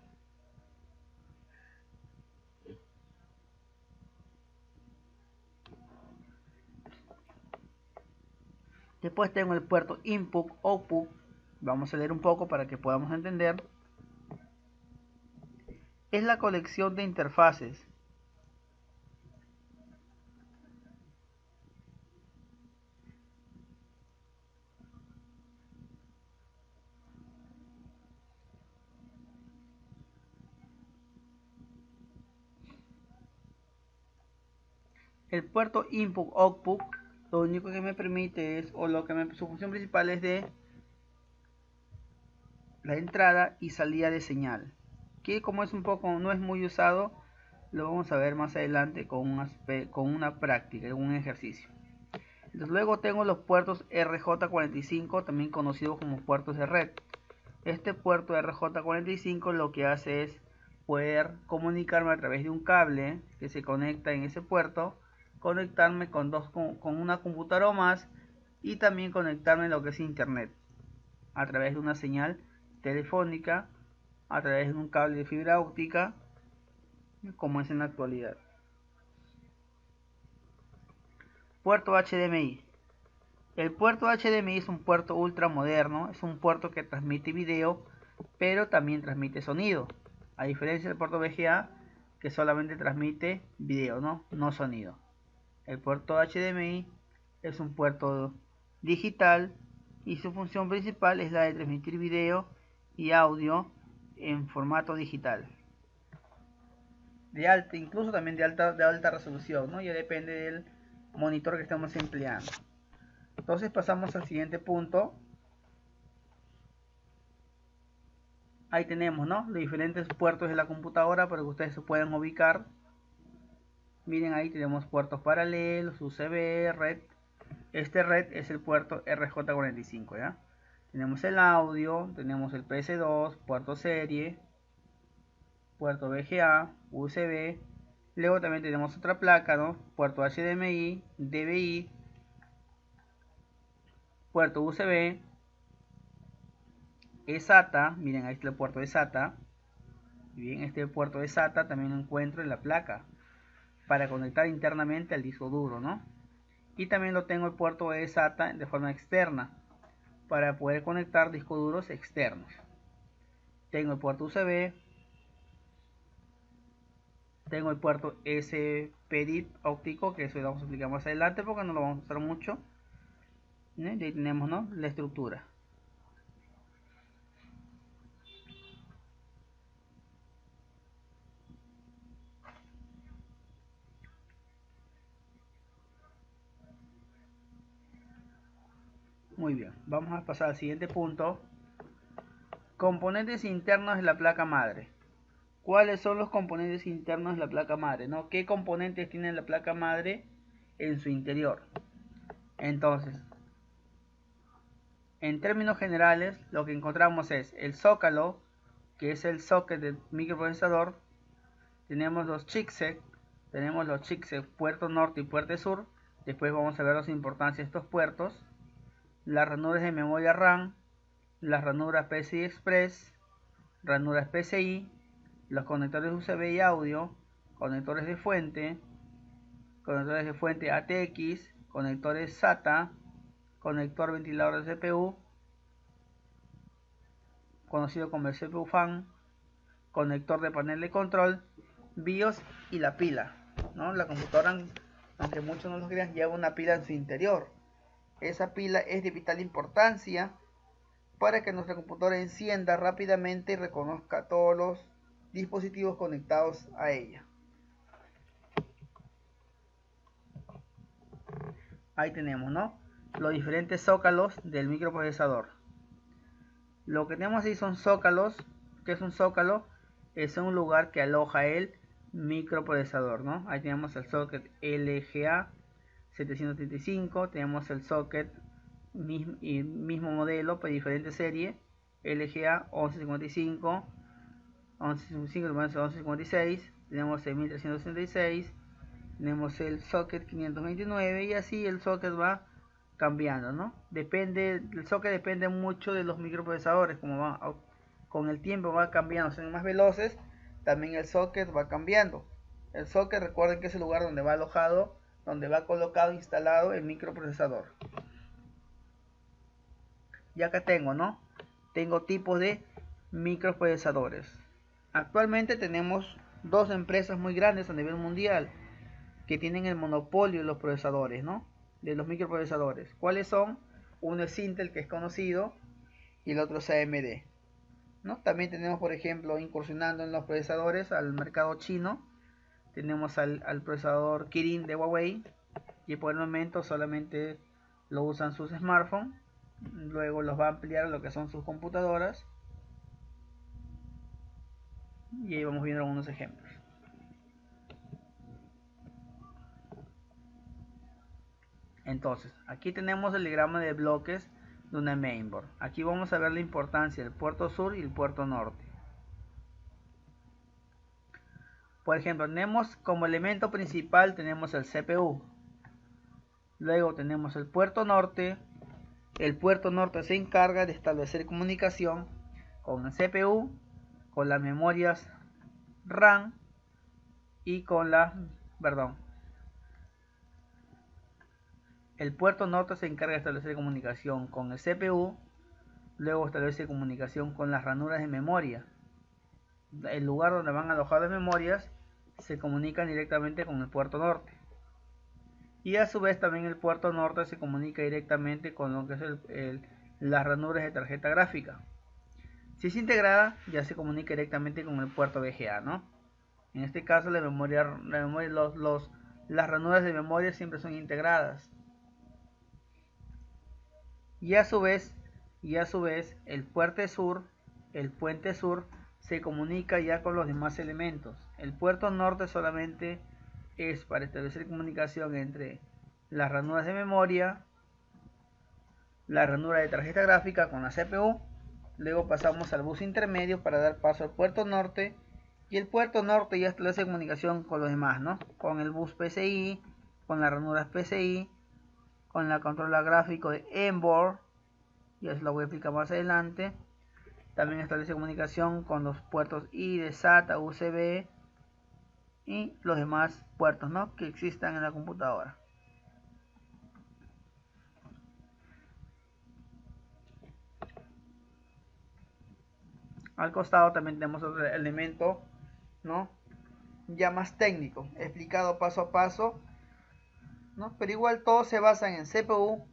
Después tengo el puerto input output. Vamos a leer un poco para que podamos entender. Es la colección de interfaces el puerto input output lo único que me permite es, o su función principal es de la entrada y salida de señal, que como es un poco, no es muy usado, lo vamos a ver más adelante con una práctica, un ejercicio. Entonces, luego tengo los puertos RJ45, también conocidos como puertos de red. Este puerto RJ45 lo que hace es poder comunicarme a través de un cable que se conecta en ese puerto, conectarme con una computadora o más, y también conectarme a lo que es internet a través de una señal telefónica, a través de un cable de fibra óptica, como es en la actualidad. Puerto HDMI. El puerto HDMI es un puerto ultra moderno, es un puerto que transmite video, pero también transmite sonido, a diferencia del puerto VGA, que solamente transmite video, no sonido. El puerto HDMI es un puerto digital y su función principal es la de transmitir video y audio en formato digital, de alta, incluso también de alta resolución, ¿no? Ya depende del monitor que estamos empleando. Entonces pasamos al siguiente punto. Ahí tenemos, ¿no?, los diferentes puertos de la computadora para que ustedes se puedan ubicar. Miren, ahí tenemos puertos paralelos, USB, red. Este red es el puerto RJ45, ¿ya? Tenemos el audio, tenemos el PS2, puerto serie, puerto VGA, USB. Luego también tenemos otra placa, ¿no?, puerto HDMI, DVI, puerto USB, eSATA. Miren, ahí está el puerto de SATA. Bien, este puerto de SATA también lo encuentro en la placa para conectar internamente al disco duro, ¿no? Y también lo tengo el puerto de SATA de forma externa para poder conectar discos duros externos. Tengo el puerto USB, tengo el puerto SPDIF óptico, que eso lo vamos a explicar más adelante porque no lo vamos a usar mucho. Y ahí tenemos, ¿no?, la estructura. Muy bien, vamos a pasar al siguiente punto. Componentes internos de la placa madre. ¿Cuáles son los componentes internos de la placa madre, ¿no? ¿Qué componentes tiene la placa madre en su interior? Entonces, en términos generales, lo que encontramos es el zócalo, que es el socket del microprocesador. Tenemos los chipsets, puerto norte y puerto sur. Después vamos a ver las importancias de estos puertos. Las ranuras de memoria RAM, las ranuras PCI Express, ranuras PCI, los conectores USB y audio, conectores de fuente ATX, conectores SATA, conector ventilador de CPU, conocido como el CPU fan, conector de panel de control, BIOS y la pila, ¿no? La computadora, aunque muchos no lo crean, lleva una pila en su interior. Esa pila es de vital importancia para que nuestra computadora encienda rápidamente y reconozca todos los dispositivos conectados a ella. Ahí tenemos, ¿no?, los diferentes zócalos del microprocesador. Lo que tenemos ahí son zócalos. ¿Qué es un zócalo? Es un lugar que aloja el microprocesador, ¿no? Ahí tenemos el socket LGA 735, tenemos el socket mismo modelo, pero diferente serie, LGA 1155, 1156, tenemos el 1366, tenemos el socket 529 y así el socket va cambiando, ¿no? El socket depende mucho de los microprocesadores, como va con el tiempo va cambiando, son más veloces, también el socket va cambiando. El socket, recuerden que es el lugar donde va alojado, donde va colocado, instalado el microprocesador. Y acá tengo, ¿no? Tengo tipos de microprocesadores. Actualmente tenemos dos empresas muy grandes a nivel mundial que tienen el monopolio de los procesadores, ¿no? De los microprocesadores. ¿Cuáles son? Uno es Intel, que es conocido, y el otro es AMD, ¿no? También tenemos, por ejemplo, incursionando en los procesadores al mercado chino, tenemos al procesador Kirin de Huawei, y por el momento solamente lo usan sus smartphones, luego los va a ampliar a lo que son sus computadoras, y ahí vamos viendo algunos ejemplos. Entonces, aquí tenemos el diagrama de bloques de una mainboard. Aquí vamos a ver la importancia del puerto sur y el puerto norte. Por ejemplo, tenemos como elemento principal tenemos el CPU. Luego tenemos el puerto norte. El puerto norte se encarga de establecer comunicación con el CPU, con las memorias RAM y con el puerto norte se encarga de establecer comunicación con el CPU, luego establece comunicación con las ranuras de memoria. El lugar donde van alojadas las memorias se comunican directamente con el puerto norte. Y a su vez también el puerto norte se comunica directamente con lo que es las ranuras de tarjeta gráfica. Si es integrada, ya se comunica directamente con el puerto VGA, ¿no? En este caso las ranuras de memoria siempre son integradas. Y a su vez el puente sur se comunica ya con los demás elementos. El puerto norte solamente es para establecer comunicación entre las ranuras de memoria, la ranura de tarjeta gráfica con la CPU. Luego pasamos al bus intermedio para dar paso al puerto norte, y el puerto norte ya establece comunicación con los demás, ¿no? Con el bus PCI, con las ranuras PCI, con la controla gráfico de onboard, y eso lo voy a explicar más adelante. También establece comunicación con los puertos I de SATA, USB y los demás puertos, ¿no?, que existan en la computadora. Al costado también tenemos otro elemento, ¿no?, ya más técnico, explicado paso a paso, ¿no? Pero igual todos se basan en CPU,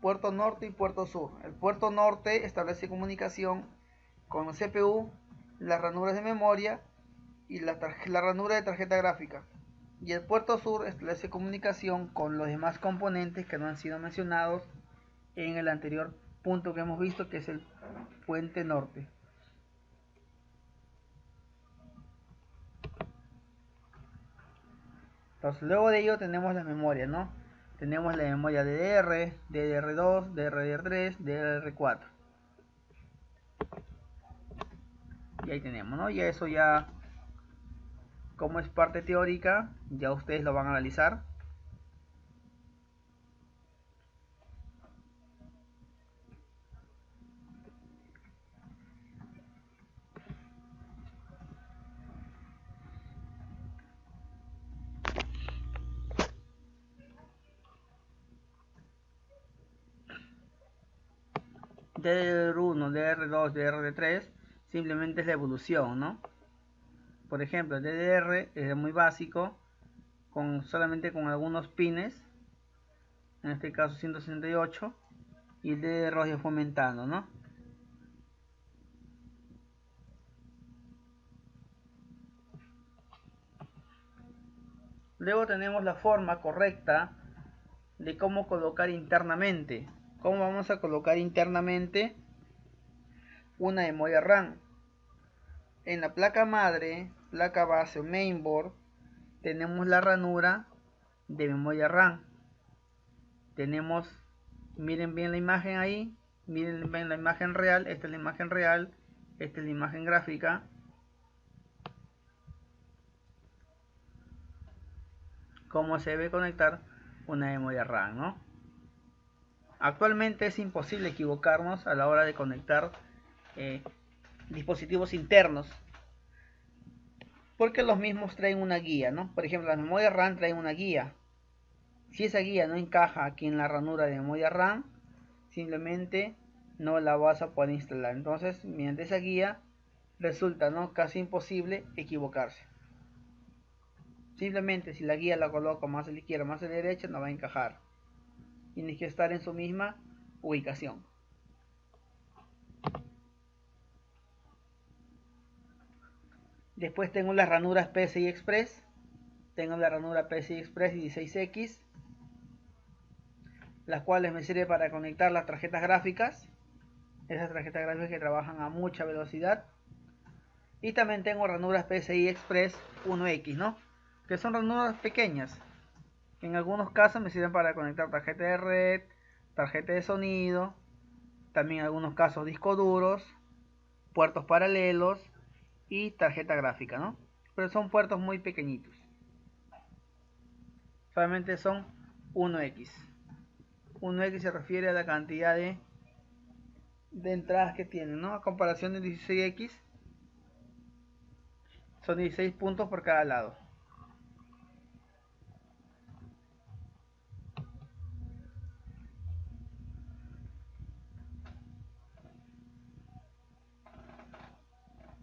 puerto norte y puerto sur. El puerto norte establece comunicación con el CPU, las ranuras de memoria y la ranura de tarjeta gráfica. Y el puerto sur establece comunicación con los demás componentes que no han sido mencionados en el anterior punto que hemos visto, que es el puente norte. Entonces, luego de ello tenemos la memoria, ¿no? Tenemos la memoria DDR, DDR2, DDR3, DDR4. Y ahí tenemos, ¿no? Y eso ya, como es parte teórica, ya ustedes lo van a analizar. DDR1, DDR2, DDR3 simplemente es la evolución, ¿no? Por ejemplo, el DDR es muy básico, solamente con algunos pines, en este caso 168, y el DDR2 ya fue aumentando, ¿no? Luego tenemos la forma correcta de cómo colocar internamente. ¿Cómo vamos a colocar internamente una memoria RAM? En la placa madre, placa base o mainboard, tenemos la ranura de memoria RAM. Tenemos, miren bien la imagen ahí, miren bien la imagen real. Esta es la imagen real, esta es la imagen gráfica. Cómo se debe conectar una memoria RAM, ¿no? Actualmente es imposible equivocarnos a la hora de conectar dispositivos internos, porque los mismos traen una guía, ¿no? Por ejemplo, las memorias RAM traen una guía. Si esa guía no encaja aquí en la ranura de memoria RAM, simplemente no la vas a poder instalar. Entonces, mediante esa guía resulta, ¿no?, casi imposible equivocarse. Simplemente si la guía la coloco más a la izquierda, más a la derecha, no va a encajar. Tiene que estar en su misma ubicación. Después tengo las ranuras PCI Express. Tengo la ranura PCI Express 16X, las cuales me sirven para conectar las tarjetas gráficas. Esas tarjetas gráficas que trabajan a mucha velocidad. Y también tengo ranuras PCI Express 1X, ¿no?, que son ranuras pequeñas, que en algunos casos me sirven para conectar tarjeta de red, tarjeta de sonido, también en algunos casos discos duros, puertos paralelos y tarjeta gráfica, ¿no? Pero son puertos muy pequeñitos. Solamente son 1X. 1X se refiere a la cantidad de entradas que tienen, ¿no? A comparación de 16X, son 16 puntos por cada lado.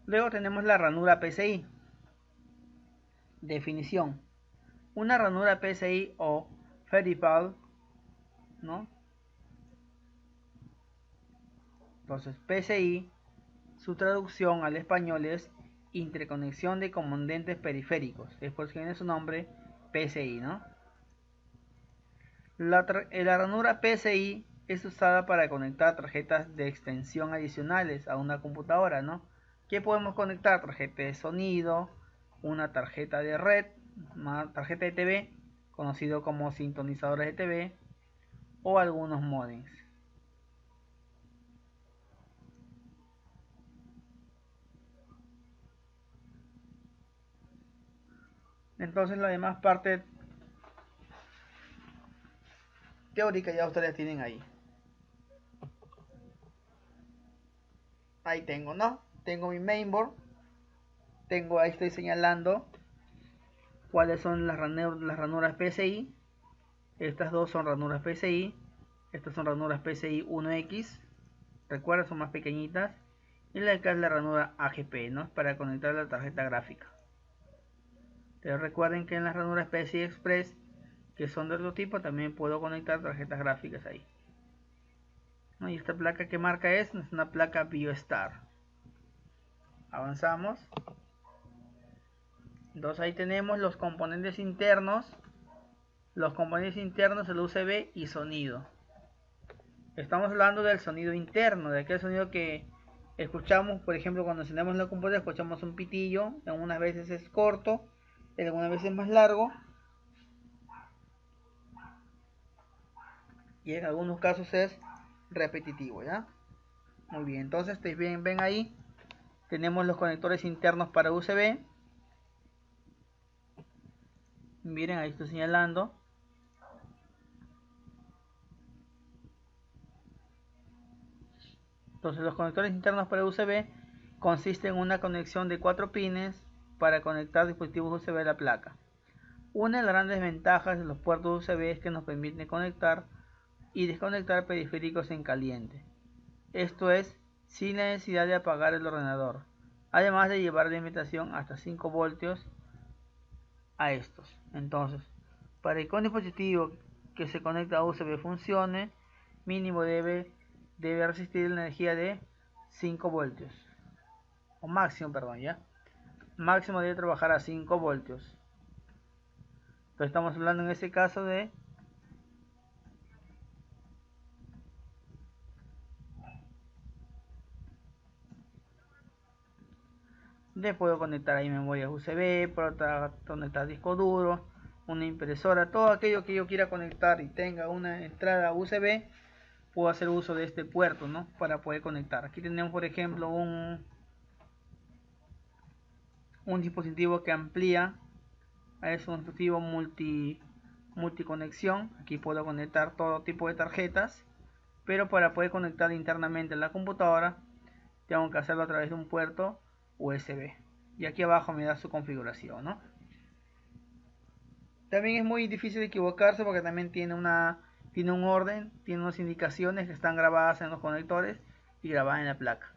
Luego tenemos la ranura PCI. Definición: una ranura PCI o Fedival, ¿no? Entonces, PCI, su traducción al español es interconexión de componentes periféricos. Después tiene su nombre PCI, ¿no? La ranura PCI es usada para conectar tarjetas de extensión adicionales a una computadora, ¿no? ¿Qué podemos conectar? Tarjeta de sonido, una tarjeta de red, una tarjeta de TV, conocido como sintonizadores de TV, o algunos modems. Entonces la demás parte teórica ya ustedes tienen ahí. Ahí tengo, ¿no? Tengo mi mainboard. Ahí estoy señalando cuáles son las ranuras PCI. Estas dos son ranuras PCI. Estas son ranuras PCI 1X. Recuerda, son más pequeñitas. Y la acá es la ranura AGP, ¿no? Para conectar la tarjeta gráfica. Pero recuerden que en las ranuras PCI Express, que son de otro tipo, también puedo conectar tarjetas gráficas ahí, ¿no? Y esta placa que marca es una placa BioStar. Avanzamos. Entonces ahí tenemos los componentes internos. Los componentes internos, el USB y sonido. Estamos hablando del sonido interno, de aquel sonido que escuchamos, por ejemplo, cuando encendemos la computadora, escuchamos un pitillo. Algunas veces es corto, algunas veces es más largo, y en algunos casos es repetitivo, ¿ya? Muy bien, entonces ven ahí, tenemos los conectores internos para USB. Miren, ahí estoy señalando. Entonces los conectores internos para USB consisten en una conexión de 4 pines para conectar dispositivos USB a la placa. Una de las grandes ventajas de los puertos USB es que nos permiten conectar y desconectar periféricos en caliente. Esto es, sin la necesidad de apagar el ordenador, además de llevar de alimentación hasta 5 voltios a estos. Entonces, para que un dispositivo que se conecta a USB funcione, mínimo debe resistir la energía de 5 voltios. O máximo, perdón, ya. Máximo debe trabajar a 5 voltios. Entonces estamos hablando en este caso de Le puedo conectar ahí memoria USB, puedo conectar disco duro, una impresora, todo aquello que yo quiera conectar y tenga una entrada USB, puedo hacer uso de este puerto, ¿no? Para poder conectar. Aquí tenemos, por ejemplo, un dispositivo que amplía, es un dispositivo multiconexión. Aquí puedo conectar todo tipo de tarjetas, pero para poder conectar internamente a la computadora tengo que hacerlo a través de un puerto USB. Y aquí abajo me da su configuración, ¿no? También es muy difícil equivocarse porque también tiene un orden, tiene unas indicaciones que están grabadas en los conectores y grabadas en la placa.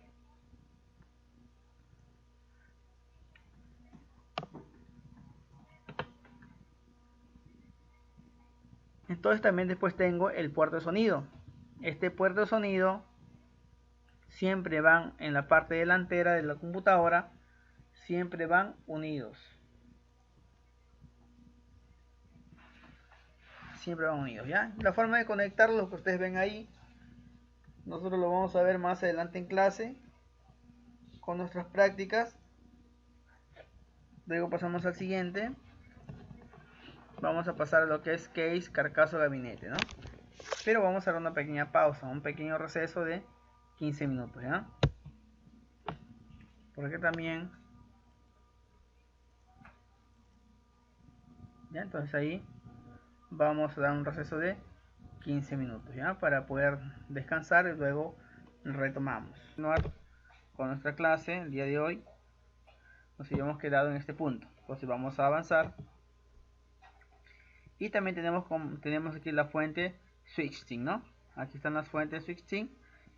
Entonces también después tengo el puerto de sonido. Este puerto de sonido siempre van en la parte delantera de la computadora, siempre van unidos. Siempre van unidos, ¿ya? La forma de conectarlo, lo que ustedes ven ahí, nosotros lo vamos a ver más adelante en clase con nuestras prácticas. Luego pasamos al siguiente. Vamos a pasar a lo que es case, carcaso, gabinete, ¿no? Pero vamos a dar una pequeña pausa, un pequeño receso de 15 minutos, ¿ya? Porque también, ¿ya? Entonces ahí vamos a dar un receso de 15 minutos, ¿ya? Para poder descansar y luego retomamos. Con nuestra clase el día de hoy nos habíamos quedado en este punto. Entonces vamos a avanzar. Y también tenemos aquí la fuente SwitchSync, ¿no? Aquí están las fuentes SwitchSync,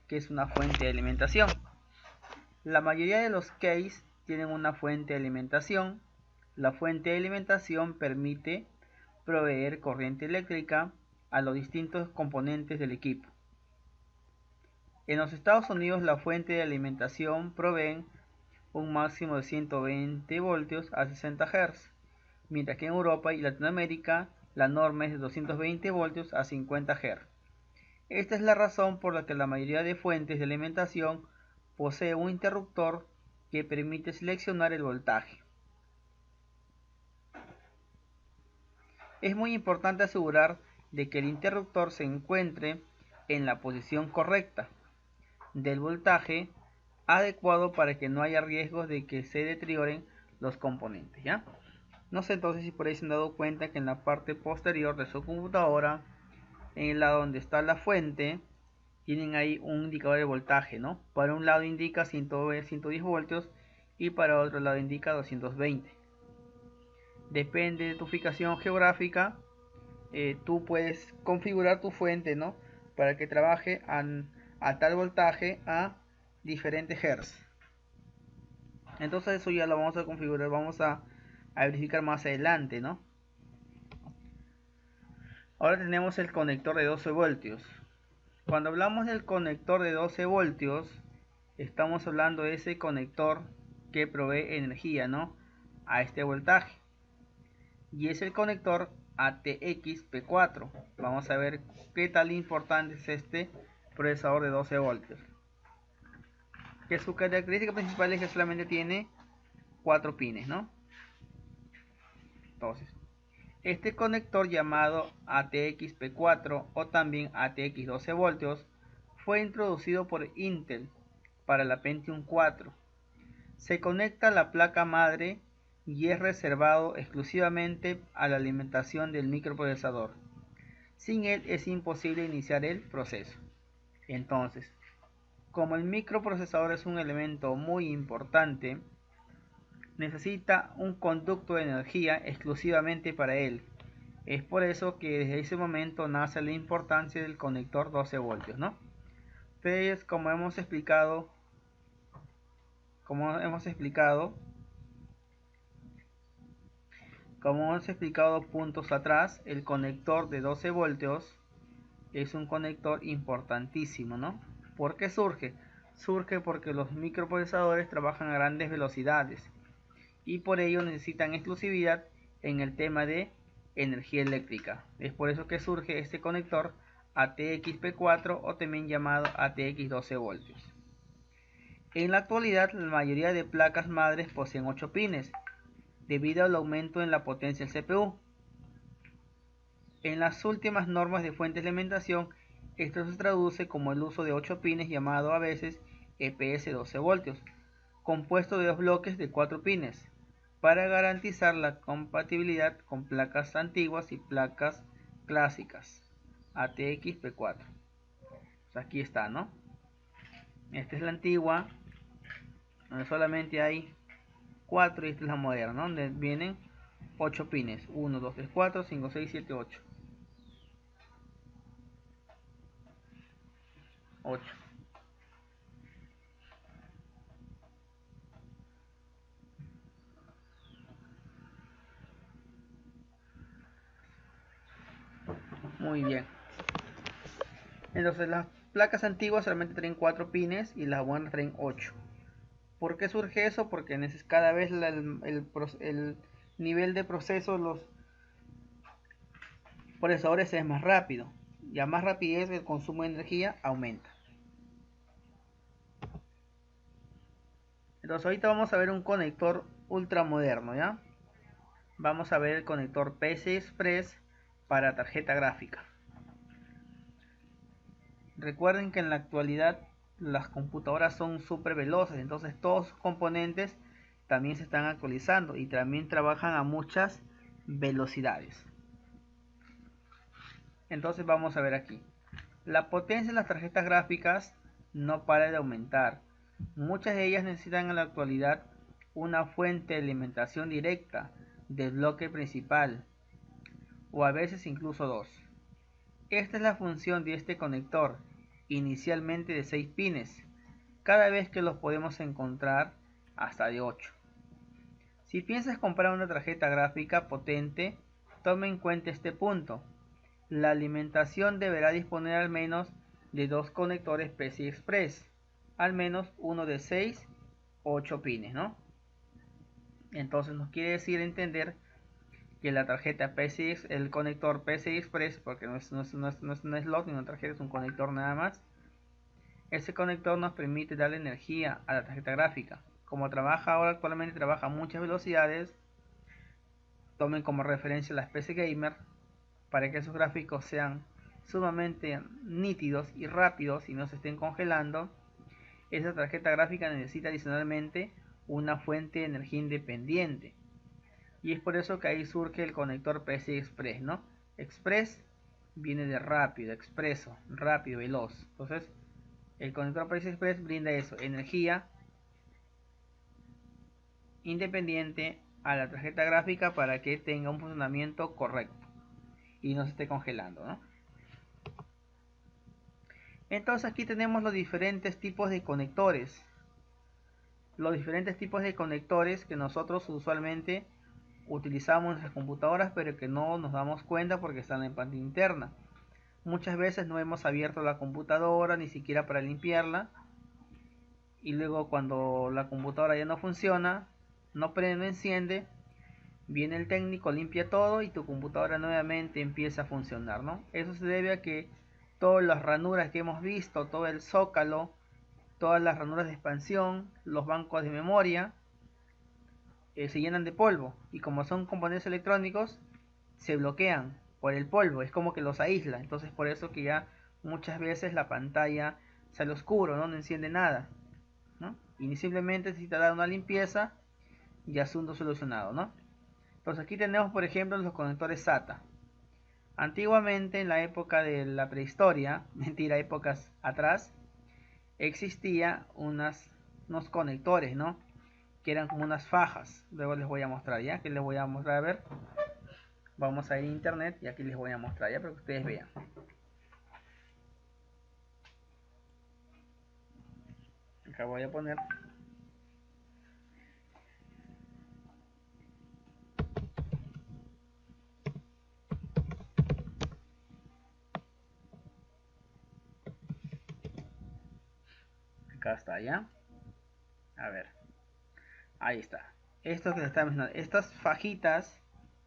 que es una fuente de alimentación. La mayoría de los case tienen una fuente de alimentación. La fuente de alimentación permite proveer corriente eléctrica a los distintos componentes del equipo. En los Estados Unidos la fuente de alimentación provee un máximo de 120 voltios a 60 Hz, mientras que en Europa y Latinoamérica la norma es de 220 voltios a 50 Hz. Esta es la razón por la que la mayoría de fuentes de alimentación posee un interruptor que permite seleccionar el voltaje. Es muy importante asegurar de que el interruptor se encuentre en la posición correcta del voltaje adecuado para que no haya riesgos de que se deterioren los componentes, ¿ya? No sé entonces si por ahí se han dado cuenta que en la parte posterior de su computadora, en el lado donde está la fuente, tienen ahí un indicador de voltaje, ¿no? Para un lado indica 110 voltios y para otro lado indica 220. Depende de tu ubicación geográfica, tú puedes configurar tu fuente, ¿no? Para que trabaje a tal voltaje a diferentes hertz. Entonces eso ya lo vamos a configurar, vamos a verificar más adelante, ¿no? Ahora tenemos el conector de 12 voltios. Cuando hablamos del conector de 12 voltios, estamos hablando de ese conector que provee energía, ¿no? A este voltaje. Y es el conector ATX-P4. Vamos a ver qué tal importante es este procesador de 12 voltios. Que su característica principal es que solamente tiene 4 pines, ¿no? Entonces, este conector llamado ATX-P4 o también ATX 12 voltios fue introducido por Intel para la Pentium 4. Se conecta a la placa madre y es reservado exclusivamente a la alimentación del microprocesador. Sin él es imposible iniciar el proceso. Entonces, como el microprocesador es un elemento muy importante, necesita un conducto de energía exclusivamente para él. Es por eso que desde ese momento nace la importancia del conector 12 voltios, ¿no? Entonces, como hemos explicado puntos atrás, el conector de 12 voltios es un conector importantísimo, ¿no? ¿Por qué surge? Surge porque los microprocesadores trabajan a grandes velocidades y por ello necesitan exclusividad en el tema de energía eléctrica. Es por eso que surge este conector ATX-P4 o también llamado ATX 12 voltios. En la actualidad, la mayoría de placas madres poseen 8 pines, debido al aumento en la potencia del CPU. En las últimas normas de fuentes de alimentación, esto se traduce como el uso de 8 pines, llamado a veces EPS 12 voltios, compuesto de 2 bloques de 4 pines, para garantizar la compatibilidad con placas antiguas y placas clásicas ATX P4. Pues aquí está, ¿no? Esta es la antigua, donde solamente hay 4, y esta es la moderna, donde vienen 8 pines: 1, 2, 3, 4, 5, 6, 7, 8. 8. Muy bien. Entonces las placas antiguas solamente traen 4 pines y las buenas traen 8. ¿Por qué surge eso? Porque cada vez el nivel de proceso de los procesadores es más rápido. Y a más rapidez el consumo de energía aumenta. Entonces ahorita vamos a ver un conector ultra moderno, ¿ya? Vamos a ver el conector PCI Express para tarjeta gráfica. Recuerden que en la actualidad las computadoras son súper veloces, entonces todos sus componentes también se están actualizando y también trabajan a muchas velocidades. Entonces vamos a ver aquí. La potencia de las tarjetas gráficas no para de aumentar. Muchas de ellas necesitan en la actualidad una fuente de alimentación directa del bloque principal, o a veces incluso dos. Esta es la función de este conector, inicialmente de 6 pines, cada vez que los podemos encontrar hasta de 8. Si piensas comprar una tarjeta gráfica potente, toma en cuenta este punto. La alimentación deberá disponer al menos de 2 conectores PCI Express, al menos uno de 6 o 8 pines, ¿no? Entonces nos quiere decir entender que la tarjeta PCI, el conector PCI Express, porque no es un slot ni una tarjeta, es un conector nada más. Ese conector nos permite darle energía a la tarjeta gráfica. Como trabaja ahora, actualmente trabaja a muchas velocidades, tomen como referencia las PC Gamer para que esos gráficos sean sumamente nítidos y rápidos y no se estén congelando. Esa tarjeta gráfica necesita adicionalmente una fuente de energía independiente, y es por eso que ahí surge el conector PCI Express, ¿no? Express viene de rápido, expreso, rápido, veloz. Entonces el conector PCI Express brinda eso, energía independiente a la tarjeta gráfica para que tenga un funcionamiento correcto y no se esté congelando, ¿no? Entonces aquí tenemos los diferentes tipos de conectores. Los diferentes tipos de conectores que nosotros usualmente utilizamos en nuestras computadoras, pero que no nos damos cuenta porque están en pantalla interna. Muchas veces no hemos abierto la computadora ni siquiera para limpiarla, y luego cuando la computadora ya no funciona, no prende, no enciende, viene el técnico, limpia todo y tu computadora nuevamente empieza a funcionar, ¿no? Eso se debe a que todas las ranuras que hemos visto, todo el zócalo, todas las ranuras de expansión, los bancos de memoria, se llenan de polvo, y como son componentes electrónicos, se bloquean por el polvo, es como que los aísla. Entonces por eso que ya muchas veces la pantalla sale oscuro, no enciende nada, ¿no? Y simplemente necesita dar una limpieza y asunto solucionado, ¿no? Entonces aquí tenemos, por ejemplo, los conectores SATA. Antiguamente, en la época de la prehistoria, mentira, épocas atrás, existía unos conectores, ¿no? Que eran como unas fajas. Luego les voy a mostrar, ¿ya? Que les voy a mostrar, a ver. Vamos a ir a internet y aquí les voy a mostrar, ¿ya? Para que ustedes vean. Acá voy a poner. Acá está, ¿ya? A ver. Ahí está. Esto que les estaba mencionando. Estas fajitas,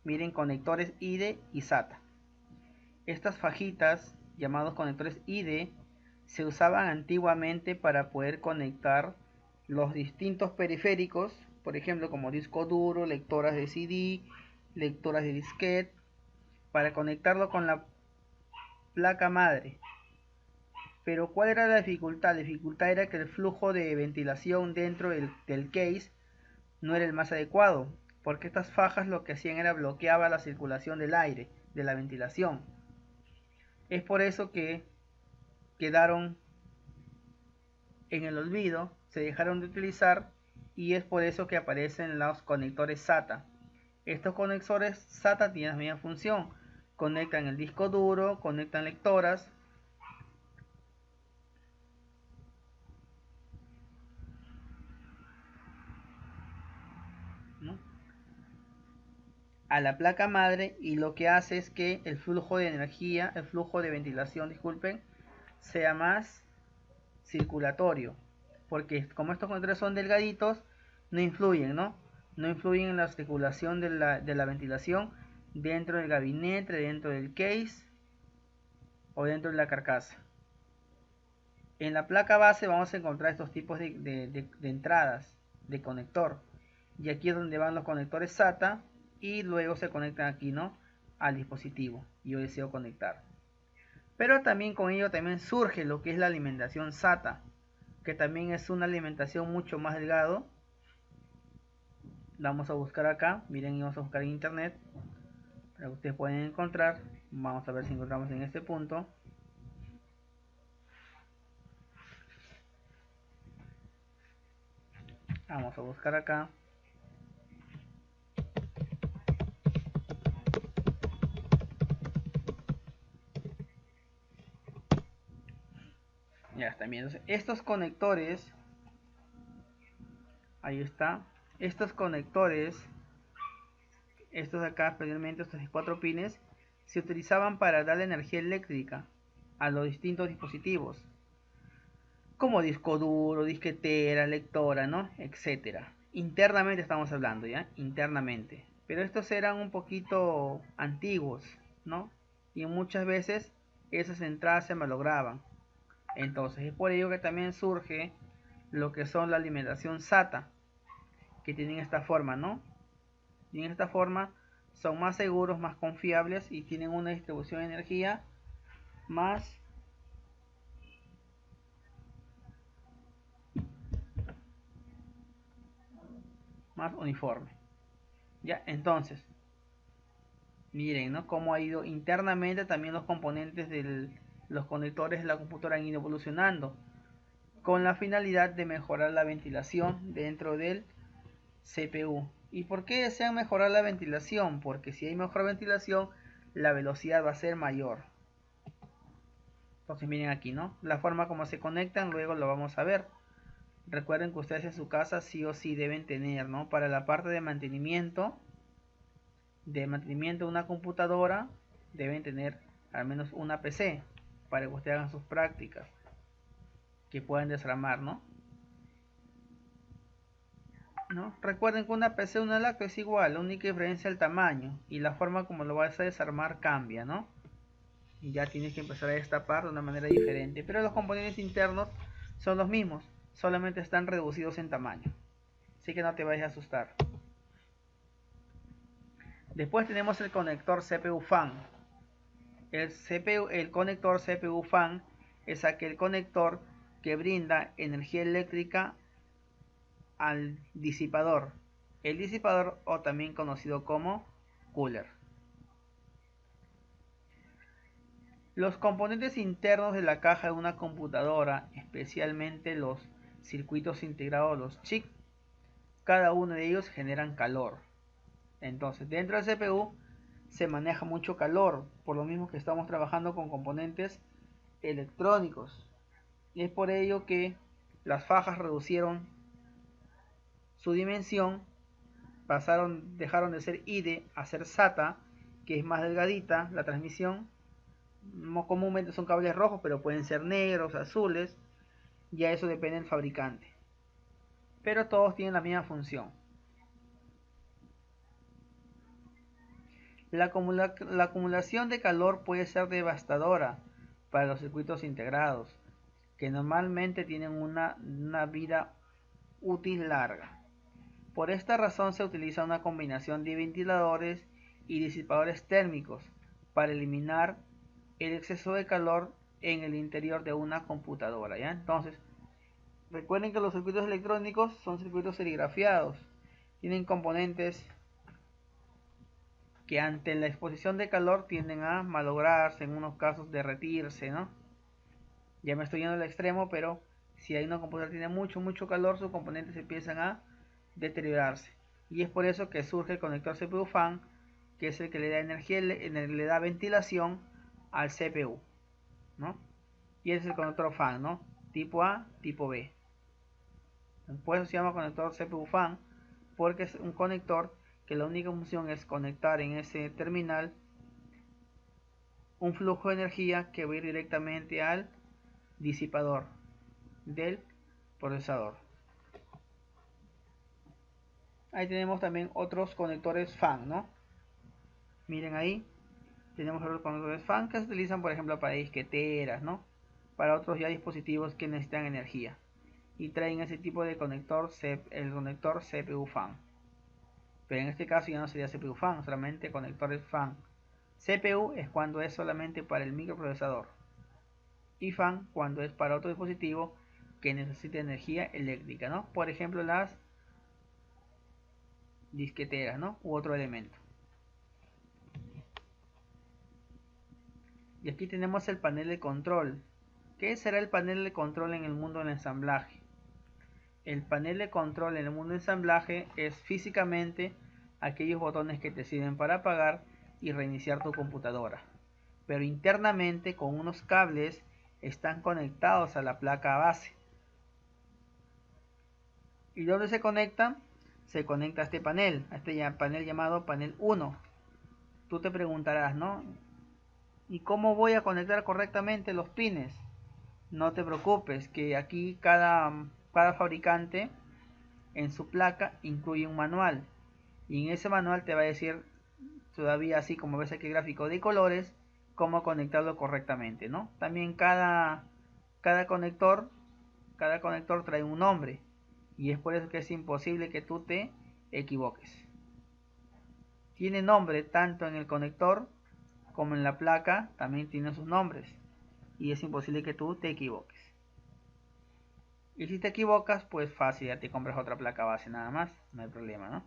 miren, conectores IDE y SATA. Estas fajitas, llamados conectores IDE, se usaban antiguamente para poder conectar los distintos periféricos, por ejemplo como disco duro, lectoras de CD, lectoras de disquete, para conectarlo con la placa madre. Pero ¿cuál era la dificultad? La dificultad era que el flujo de ventilación dentro del case no era el más adecuado, porque estas fajas lo que hacían era bloqueaba la circulación del aire, de la ventilación. Es por eso que quedaron en el olvido, se dejaron de utilizar, y es por eso que aparecen los conectores SATA. Estos conectores SATA tienen la misma función, conectan el disco duro, conectan lectoras, ¿no?, a la placa madre, y lo que hace es que el flujo de energía, el flujo de ventilación, disculpen, sea más circulatorio, porque como estos conectores son delgaditos, no influyen, no influyen en la circulación de la ventilación dentro del gabinete, dentro del case o dentro de la carcasa. En la placa base vamos a encontrar estos tipos de entradas de conector, y aquí es donde van los conectores SATA, y luego se conectan aquí, ¿no?, al dispositivo. Yo deseo conectar, pero también con ello también surge lo que es la alimentación SATA, que también es una alimentación mucho más delgado. Vamos a buscar acá, miren, y vamos a buscar en internet para que ustedes puedan encontrar. Vamos a ver si encontramos en este punto. Vamos a buscar acá. Ya están viendo. Estos conectores, ahí está. Estos conectores, estos de acá, especialmente estos de 4 pines, se utilizaban para darle energía eléctrica a los distintos dispositivos, como disco duro, disquetera, lectora, ¿no?, etcétera. Internamente estamos hablando, ¿ya? Internamente. Pero estos eran un poquito antiguos, ¿no? Y muchas veces esas entradas se malograban. Entonces es por ello que también surge lo que son la alimentación SATA, que tienen esta forma, ¿no? Tienen esta forma, son más seguros, más confiables, y tienen una distribución de energía más uniforme. Ya, entonces, miren, ¿no?, cómo ha ido internamente también los componentes de los conectores de la computadora han ido evolucionando, con la finalidad de mejorar la ventilación dentro del CPU. ¿Y por qué desean mejorar la ventilación? Porque si hay mejor ventilación, la velocidad va a ser mayor. Entonces miren aquí, ¿no?, la forma como se conectan, luego lo vamos a ver. Recuerden que ustedes en su casa sí o sí deben tener, ¿no?, para la parte de mantenimiento de una computadora, deben tener al menos una PC para que ustedes hagan sus prácticas, que puedan desarmar, ¿no? Recuerden que una PC, una laptop es igual, la única diferencia es el tamaño y la forma como lo vas a desarmar cambia, ¿no? Y ya tienes que empezar a destapar de una manera diferente, pero los componentes internos son los mismos, solamente están reducidos en tamaño, así que no te vayas a asustar. Después tenemos el conector CPU fan. El conector CPU fan es aquel conector que brinda energía eléctrica al disipador. El disipador, o también conocido como cooler. Los componentes internos de la caja de una computadora, especialmente los circuitos integrados, los chips, cada uno de ellos generan calor. Entonces, dentro del CPU se maneja mucho calor, por lo mismo que estamos trabajando con componentes electrónicos. Y es por ello que las fajas reducieron su dimensión, dejaron de ser IDE a ser SATA, que es más delgadita la transmisión. Comúnmente son cables rojos, pero pueden ser negros, azules, ya eso depende del fabricante. Pero todos tienen la misma función. La acumulación de calor puede ser devastadora para los circuitos integrados, que normalmente tienen una vida útil larga. Por esta razón se utiliza una combinación de ventiladores y disipadores térmicos para eliminar el exceso de calor en el interior de una computadora, ¿ya? Entonces, recuerden que los circuitos electrónicos son circuitos serigrafiados. Tienen componentes que ante la exposición de calor tienden a malograrse, en unos casos derretirse, ¿no? Ya me estoy yendo al extremo, pero si hay una computadora que tiene mucho calor, sus componentes empiezan a deteriorarse. Y es por eso que surge el conector CPU fan, que es el que le da energía, le da ventilación al CPU, ¿no? Y ese es el conector fan, ¿no? Tipo A, tipo B. Por eso se llama conector CPU fan, porque es un conector que la única función es conectar en ese terminal un flujo de energía que va a ir directamente al disipador del procesador. Ahí tenemos también otros conectores fan, ¿no? Miren ahí, tenemos otros conectores fan que se utilizan, por ejemplo, para disqueteras, ¿no? Para otros ya dispositivos que necesitan energía. Y traen ese tipo de conector, el conector CPU fan. Pero en este caso ya no sería CPU fan, solamente conectores fan. CPU es cuando es solamente para el microprocesador. Y fan cuando es para otro dispositivo que necesita energía eléctrica, ¿no? Por ejemplo, las disqueteras, ¿no? U otro elemento. Y aquí tenemos el panel de control. ¿Qué será el panel de control en el mundo del ensamblaje? El panel de control en el mundo del ensamblaje es físicamente aquellos botones que te sirven para apagar y reiniciar tu computadora. Pero internamente con unos cables están conectados a la placa base. ¿Y dónde se conectan? Se conecta a este panel, panel llamado panel 1. Tú te preguntarás, ¿no? ¿Y cómo voy a conectar correctamente los pines? No te preocupes, que aquí cada fabricante en su placa incluye un manual. Y en ese manual te va a decir, todavía así como ves aquí el gráfico de colores, cómo conectarlo correctamente, ¿no? También cada conector trae un nombre. Y es por eso que es imposible que tú te equivoques. Tiene nombre tanto en el conector como en la placa, también tiene sus nombres. Y es imposible que tú te equivoques. Y si te equivocas, pues fácil, ya te compras otra placa base nada más, no hay problema, ¿no?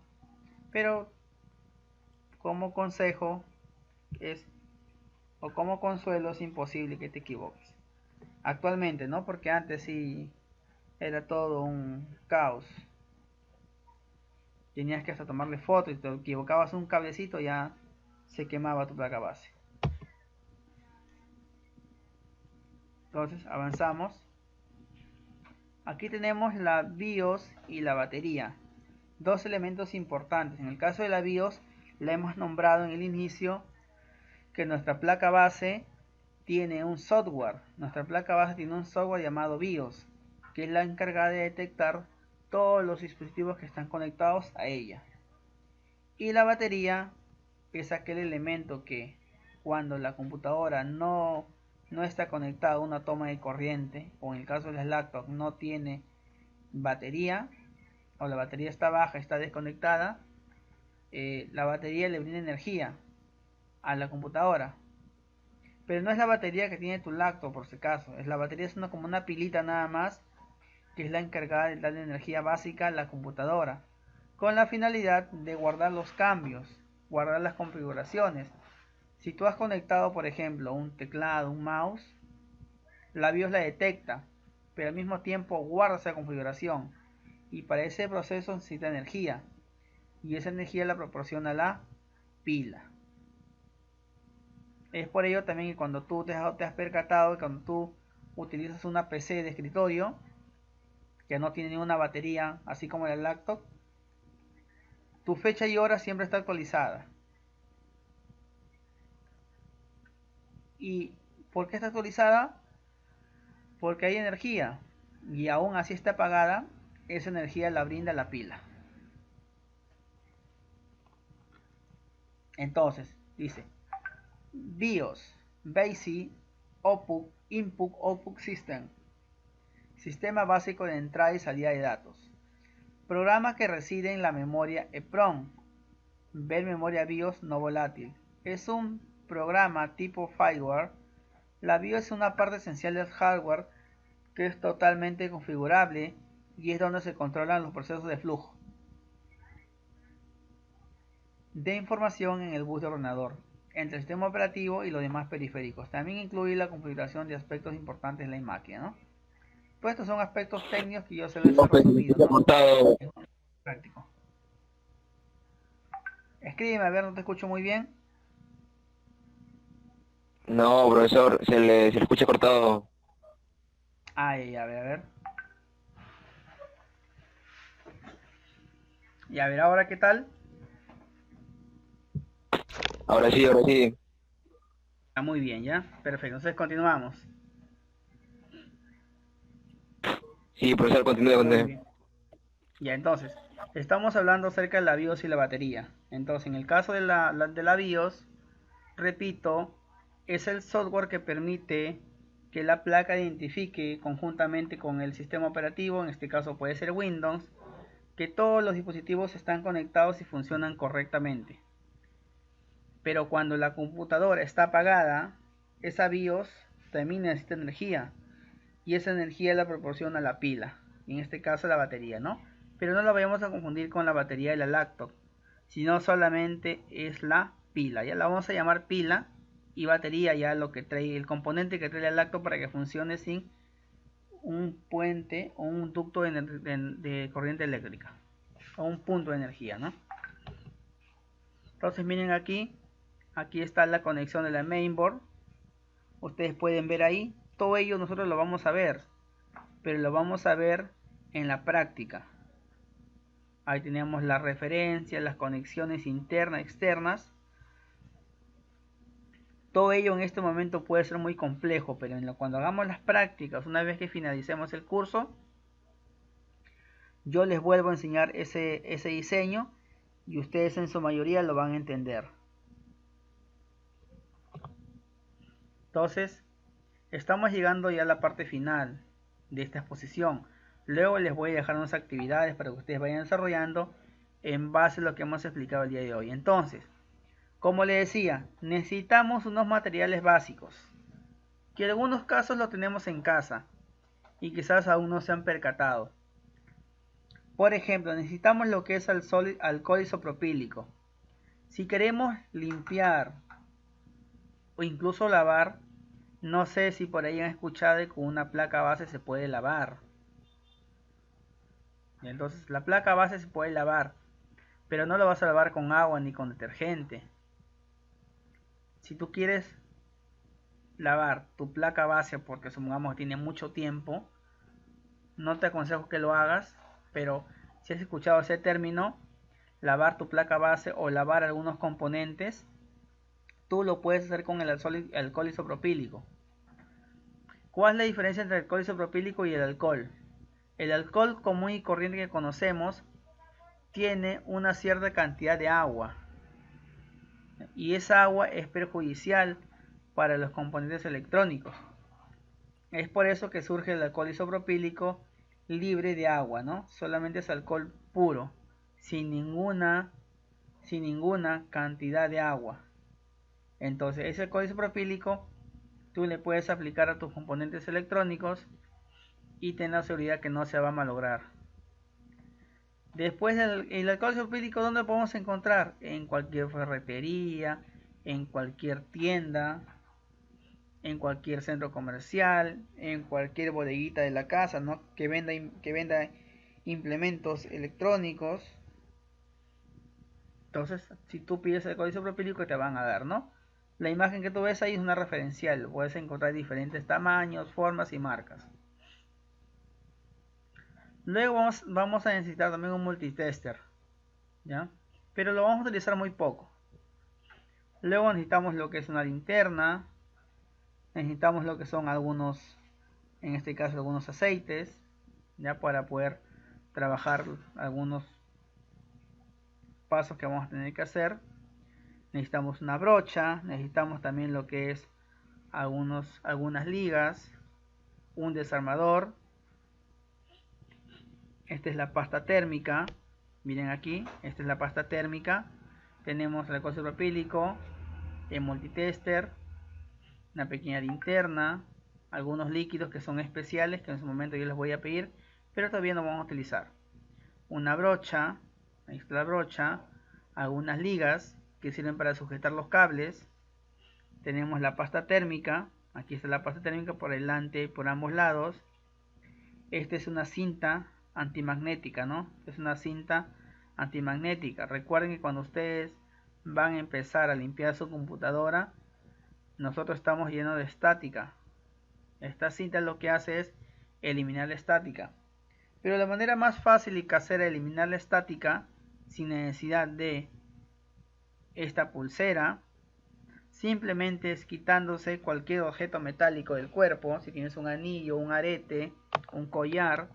Pero como consejo o como consuelo es imposible que te equivoques. Actualmente, ¿no? Porque antes sí era todo un caos. Tenías que hasta tomarle foto y te equivocabas un cablecito, ya se quemaba tu placa base. Entonces avanzamos. Aquí tenemos la BIOS y la batería. Dos elementos importantes. En el caso de la BIOS, la hemos nombrado en el inicio que nuestra placa base tiene un software. Nuestra placa base tiene un software llamado BIOS, que es la encargada de detectar todos los dispositivos que están conectados a ella. Y la batería es aquel elemento que cuando la computadora no está conectada a una toma de corriente, o en el caso de las laptops no tiene batería, o la batería está baja, está desconectada, la batería le brinda energía a la computadora. Pero no es la batería que tiene tu laptop, por si acaso. La batería es como una pilita nada más, que es la encargada de darle energía básica a la computadora, con la finalidad de guardar los cambios, guardar las configuraciones. Si tú has conectado, por ejemplo, un teclado, un mouse, la BIOS la detecta, pero al mismo tiempo guarda esa configuración. Y para ese proceso necesita energía. Y esa energía la proporciona la pila. Es por ello también que cuando tú te has percatado que cuando tú utilizas una PC de escritorio que no tiene ninguna batería, así como el laptop, tu fecha y hora siempre está actualizada. ¿Y por qué está actualizada? Porque hay energía y aún así está apagada, esa energía la brinda la pila. Entonces, dice BIOS, Basic Input Output System, sistema básico de entrada y salida de datos. Programa que reside en la memoria EPROM. Ver memoria BIOS no volátil. Es un programa tipo fireware. La BIOS es una parte esencial del hardware que es totalmente configurable y es donde se controlan los procesos de flujo de información en el bus de ordenador, entre el sistema operativo y los demás periféricos. También incluye la configuración de aspectos importantes en la máquina, ¿no? Pues estos son aspectos técnicos que yo se los he No, pues, resumido, ¿no? cortado. Es práctico. Escríbeme, a ver, no te escucho muy bien. No, profesor, se le escucha cortado. Ay, a ver. Y a ver, ahora qué tal. Ahora sí, ahora sí. Ah, muy bien, ya. Perfecto, entonces continuamos. Sí, profesor, continúe, Muy continúe. bien. Ya, entonces, estamos hablando acerca de la BIOS y la batería. Entonces, en el caso de la BIOS, repito, es el software que permite que la placa identifique conjuntamente con el sistema operativo, en este caso puede ser Windows, que todos los dispositivos están conectados y funcionan correctamente. Pero cuando la computadora está apagada, esa BIOS también necesita energía y esa energía la proporciona la pila, en este caso la batería, ¿no? Pero no la vayamos a confundir con la batería de la laptop, sino solamente es la pila, ya la vamos a llamar pila y batería ya lo que trae el componente que trae la laptop para que funcione sin un puente o un ducto de corriente eléctrica o un punto de energía, ¿no? Entonces miren aquí está la conexión de la mainboard, ustedes pueden ver ahí, todo ello nosotros lo vamos a ver, pero lo vamos a ver en la práctica. Ahí tenemos las referencias, las conexiones internas, externas. Todo ello en este momento puede ser muy complejo, pero cuando hagamos las prácticas, una vez que finalicemos el curso, yo les vuelvo a enseñar ese diseño y ustedes en su mayoría lo van a entender. Entonces, estamos llegando ya a la parte final de esta exposición. Luego les voy a dejar unas actividades para que ustedes vayan desarrollando en base a lo que hemos explicado el día de hoy. Entonces, como les decía, necesitamos unos materiales básicos, que en algunos casos lo tenemos en casa y quizás aún no se han percatado. Por ejemplo, necesitamos lo que es alcohol isopropílico. Si queremos limpiar o incluso lavar, no sé si por ahí han escuchado que con una placa base se puede lavar. Entonces la placa base se puede lavar, pero no lo vas a lavar con agua ni con detergente. Si tú quieres lavar tu placa base porque supongamos que tiene mucho tiempo, no te aconsejo que lo hagas, pero si has escuchado ese término, lavar tu placa base o lavar algunos componentes, tú lo puedes hacer con el alcohol isopropílico. ¿Cuál es la diferencia entre el alcohol isopropílico y el alcohol? El alcohol común y corriente que conocemos tiene una cierta cantidad de agua y esa agua es perjudicial para los componentes electrónicos. Es por eso que surge el alcohol isopropílico libre de agua, ¿no? Solamente es alcohol puro, sin ninguna, sin ninguna cantidad de agua. Entonces, ese alcohol isopropílico tú le puedes aplicar a tus componentes electrónicos y ten la seguridad que no se va a malograr. Después el alcohol isopropílico, ¿dónde lo podemos encontrar? En cualquier ferretería, en cualquier tienda, en cualquier centro comercial, en cualquier bodeguita de la casa, ¿no? Que venda implementos electrónicos. Entonces, si tú pides el código propílico te van a dar, ¿no? La imagen que tú ves ahí es una referencial, puedes encontrar diferentes tamaños, formas y marcas. Luego vamos a necesitar también un multitester, ¿ya? Pero lo vamos a utilizar muy poco. Luego necesitamos lo que es una linterna, necesitamos lo que son algunos, en este caso algunos aceites, ya para poder trabajar algunos pasos que vamos a tener que hacer. Necesitamos una brocha, necesitamos también lo que es algunas ligas, un desarmador Esta es la pasta térmica. Miren aquí, esta es la pasta térmica. Tenemos el alcohol isopropílico, el multitester, una pequeña linterna, algunos líquidos que son especiales que en su momento yo les voy a pedir, pero todavía no vamos a utilizar. Una brocha, ahí está la brocha, algunas ligas que sirven para sujetar los cables. Tenemos la pasta térmica, aquí está la pasta térmica por delante y por ambos lados. Esta es una cinta antimagnética, ¿no? Es una cinta antimagnética. Recuerden que cuando ustedes van a empezar a limpiar su computadora, nosotros estamos llenos de estática. Esta cinta lo que hace es eliminar la estática. Pero la manera más fácil y casera de eliminar la estática, sin necesidad de esta pulsera, simplemente es quitándose cualquier objeto metálico del cuerpo. Si tienes un anillo, un arete, un collar,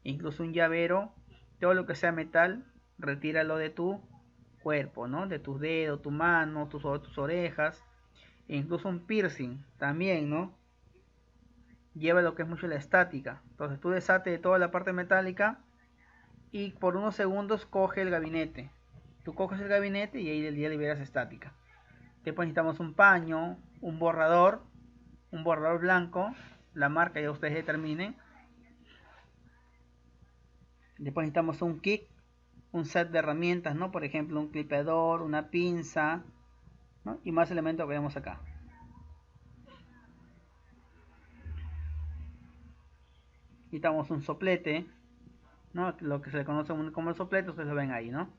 incluso un llavero, todo lo que sea metal, retíralo de tu cuerpo, ¿no? De tus dedos, tu mano, tus orejas, e incluso un piercing también, ¿no? Lleva lo que es mucho la estática. Entonces tú deshates de toda la parte metálica y por unos segundos coge el gabinete. Tú coges el gabinete y ahí ya liberas estática. Después necesitamos un paño, un borrador blanco, la marca ya ustedes determinen. Después necesitamos un kit, un set de herramientas, ¿no? Por ejemplo, un clipador, una pinza, ¿no? Y más elementos que vemos acá. Necesitamos un soplete, ¿no? Lo que se le conoce como el soplete, ustedes lo ven ahí, ¿no?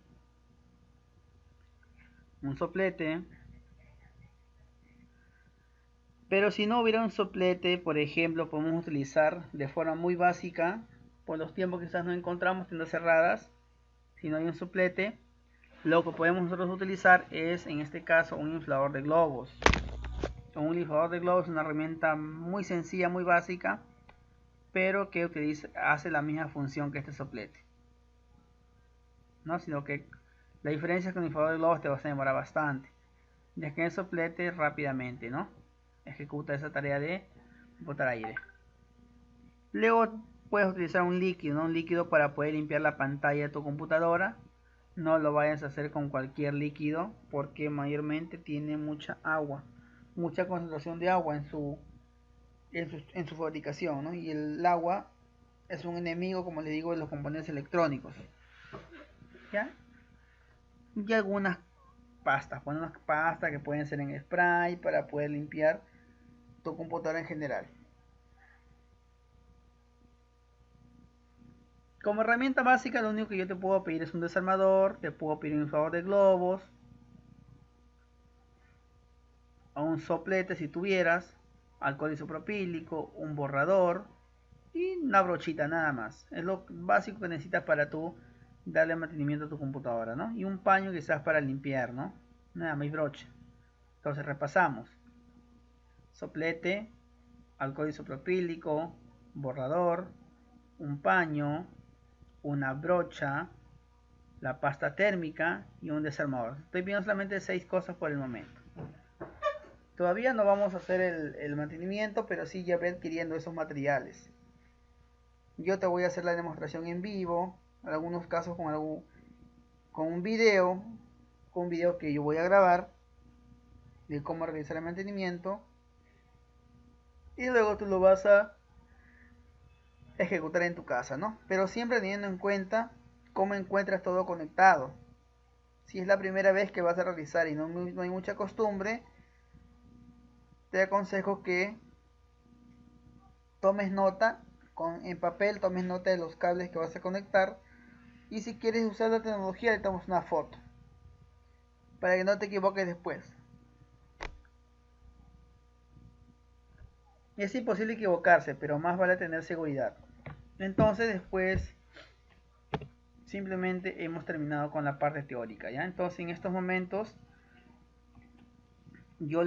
Un soplete. Pero si no hubiera un soplete, por ejemplo, podemos utilizar de forma muy básica, por los tiempos que quizás no encontramos tiendas cerradas, si no hay un soplete, lo que podemos nosotros utilizar es, en este caso, un inflador de globos. Un inflador de globos es una herramienta muy sencilla, muy básica, pero que hace la misma función que este soplete, ¿no? Sino que la diferencia es que un inflador de globos te va a demorar bastante, ya que el soplete rápidamente, ¿no? Ejecuta esa tarea de botar aire. Luego puedes utilizar un líquido, ¿no? Un líquido para poder limpiar la pantalla de tu computadora. No lo vayas a hacer con cualquier líquido porque mayormente tiene mucha agua, mucha concentración de agua en su fabricación, ¿no? Y el agua es un enemigo, como les digo, de los componentes electrónicos. ¿Ya? Y algunas pastas, bueno, unas pastas que pueden ser en spray para poder limpiar tu computadora en general. Como herramienta básica, lo único que yo te puedo pedir es un desarmador, te puedo pedir un inflador de globos, o un soplete si tuvieras, alcohol isopropílico, un borrador y una brochita nada más. Es lo básico que necesitas para tú darle mantenimiento a tu computadora, ¿no? Y un paño quizás para limpiar, ¿no? Nada más, brocha. Entonces repasamos. Soplete, alcohol isopropílico, borrador, un paño, una brocha, la pasta térmica y un desarmador. Estoy viendo solamente 6 cosas por el momento. Todavía no vamos a hacer el mantenimiento, pero sí ya voy adquiriendo esos materiales. Yo te voy a hacer la demostración en vivo, en algunos casos con un video que yo voy a grabar de cómo realizar el mantenimiento, y luego tú lo vas a ejecutar en tu casa, ¿no? Pero siempre teniendo en cuenta cómo encuentras todo conectado. Si es la primera vez que vas a realizar y no hay mucha costumbre, te aconsejo que tomes nota, en papel tomes nota de los cables que vas a conectar, y si quieres usar la tecnología le tomas una foto para que no te equivoques después. Es imposible equivocarse, pero más vale tener seguridad. Entonces después simplemente hemos terminado con la parte teórica, ¿ya? Entonces en estos momentos yo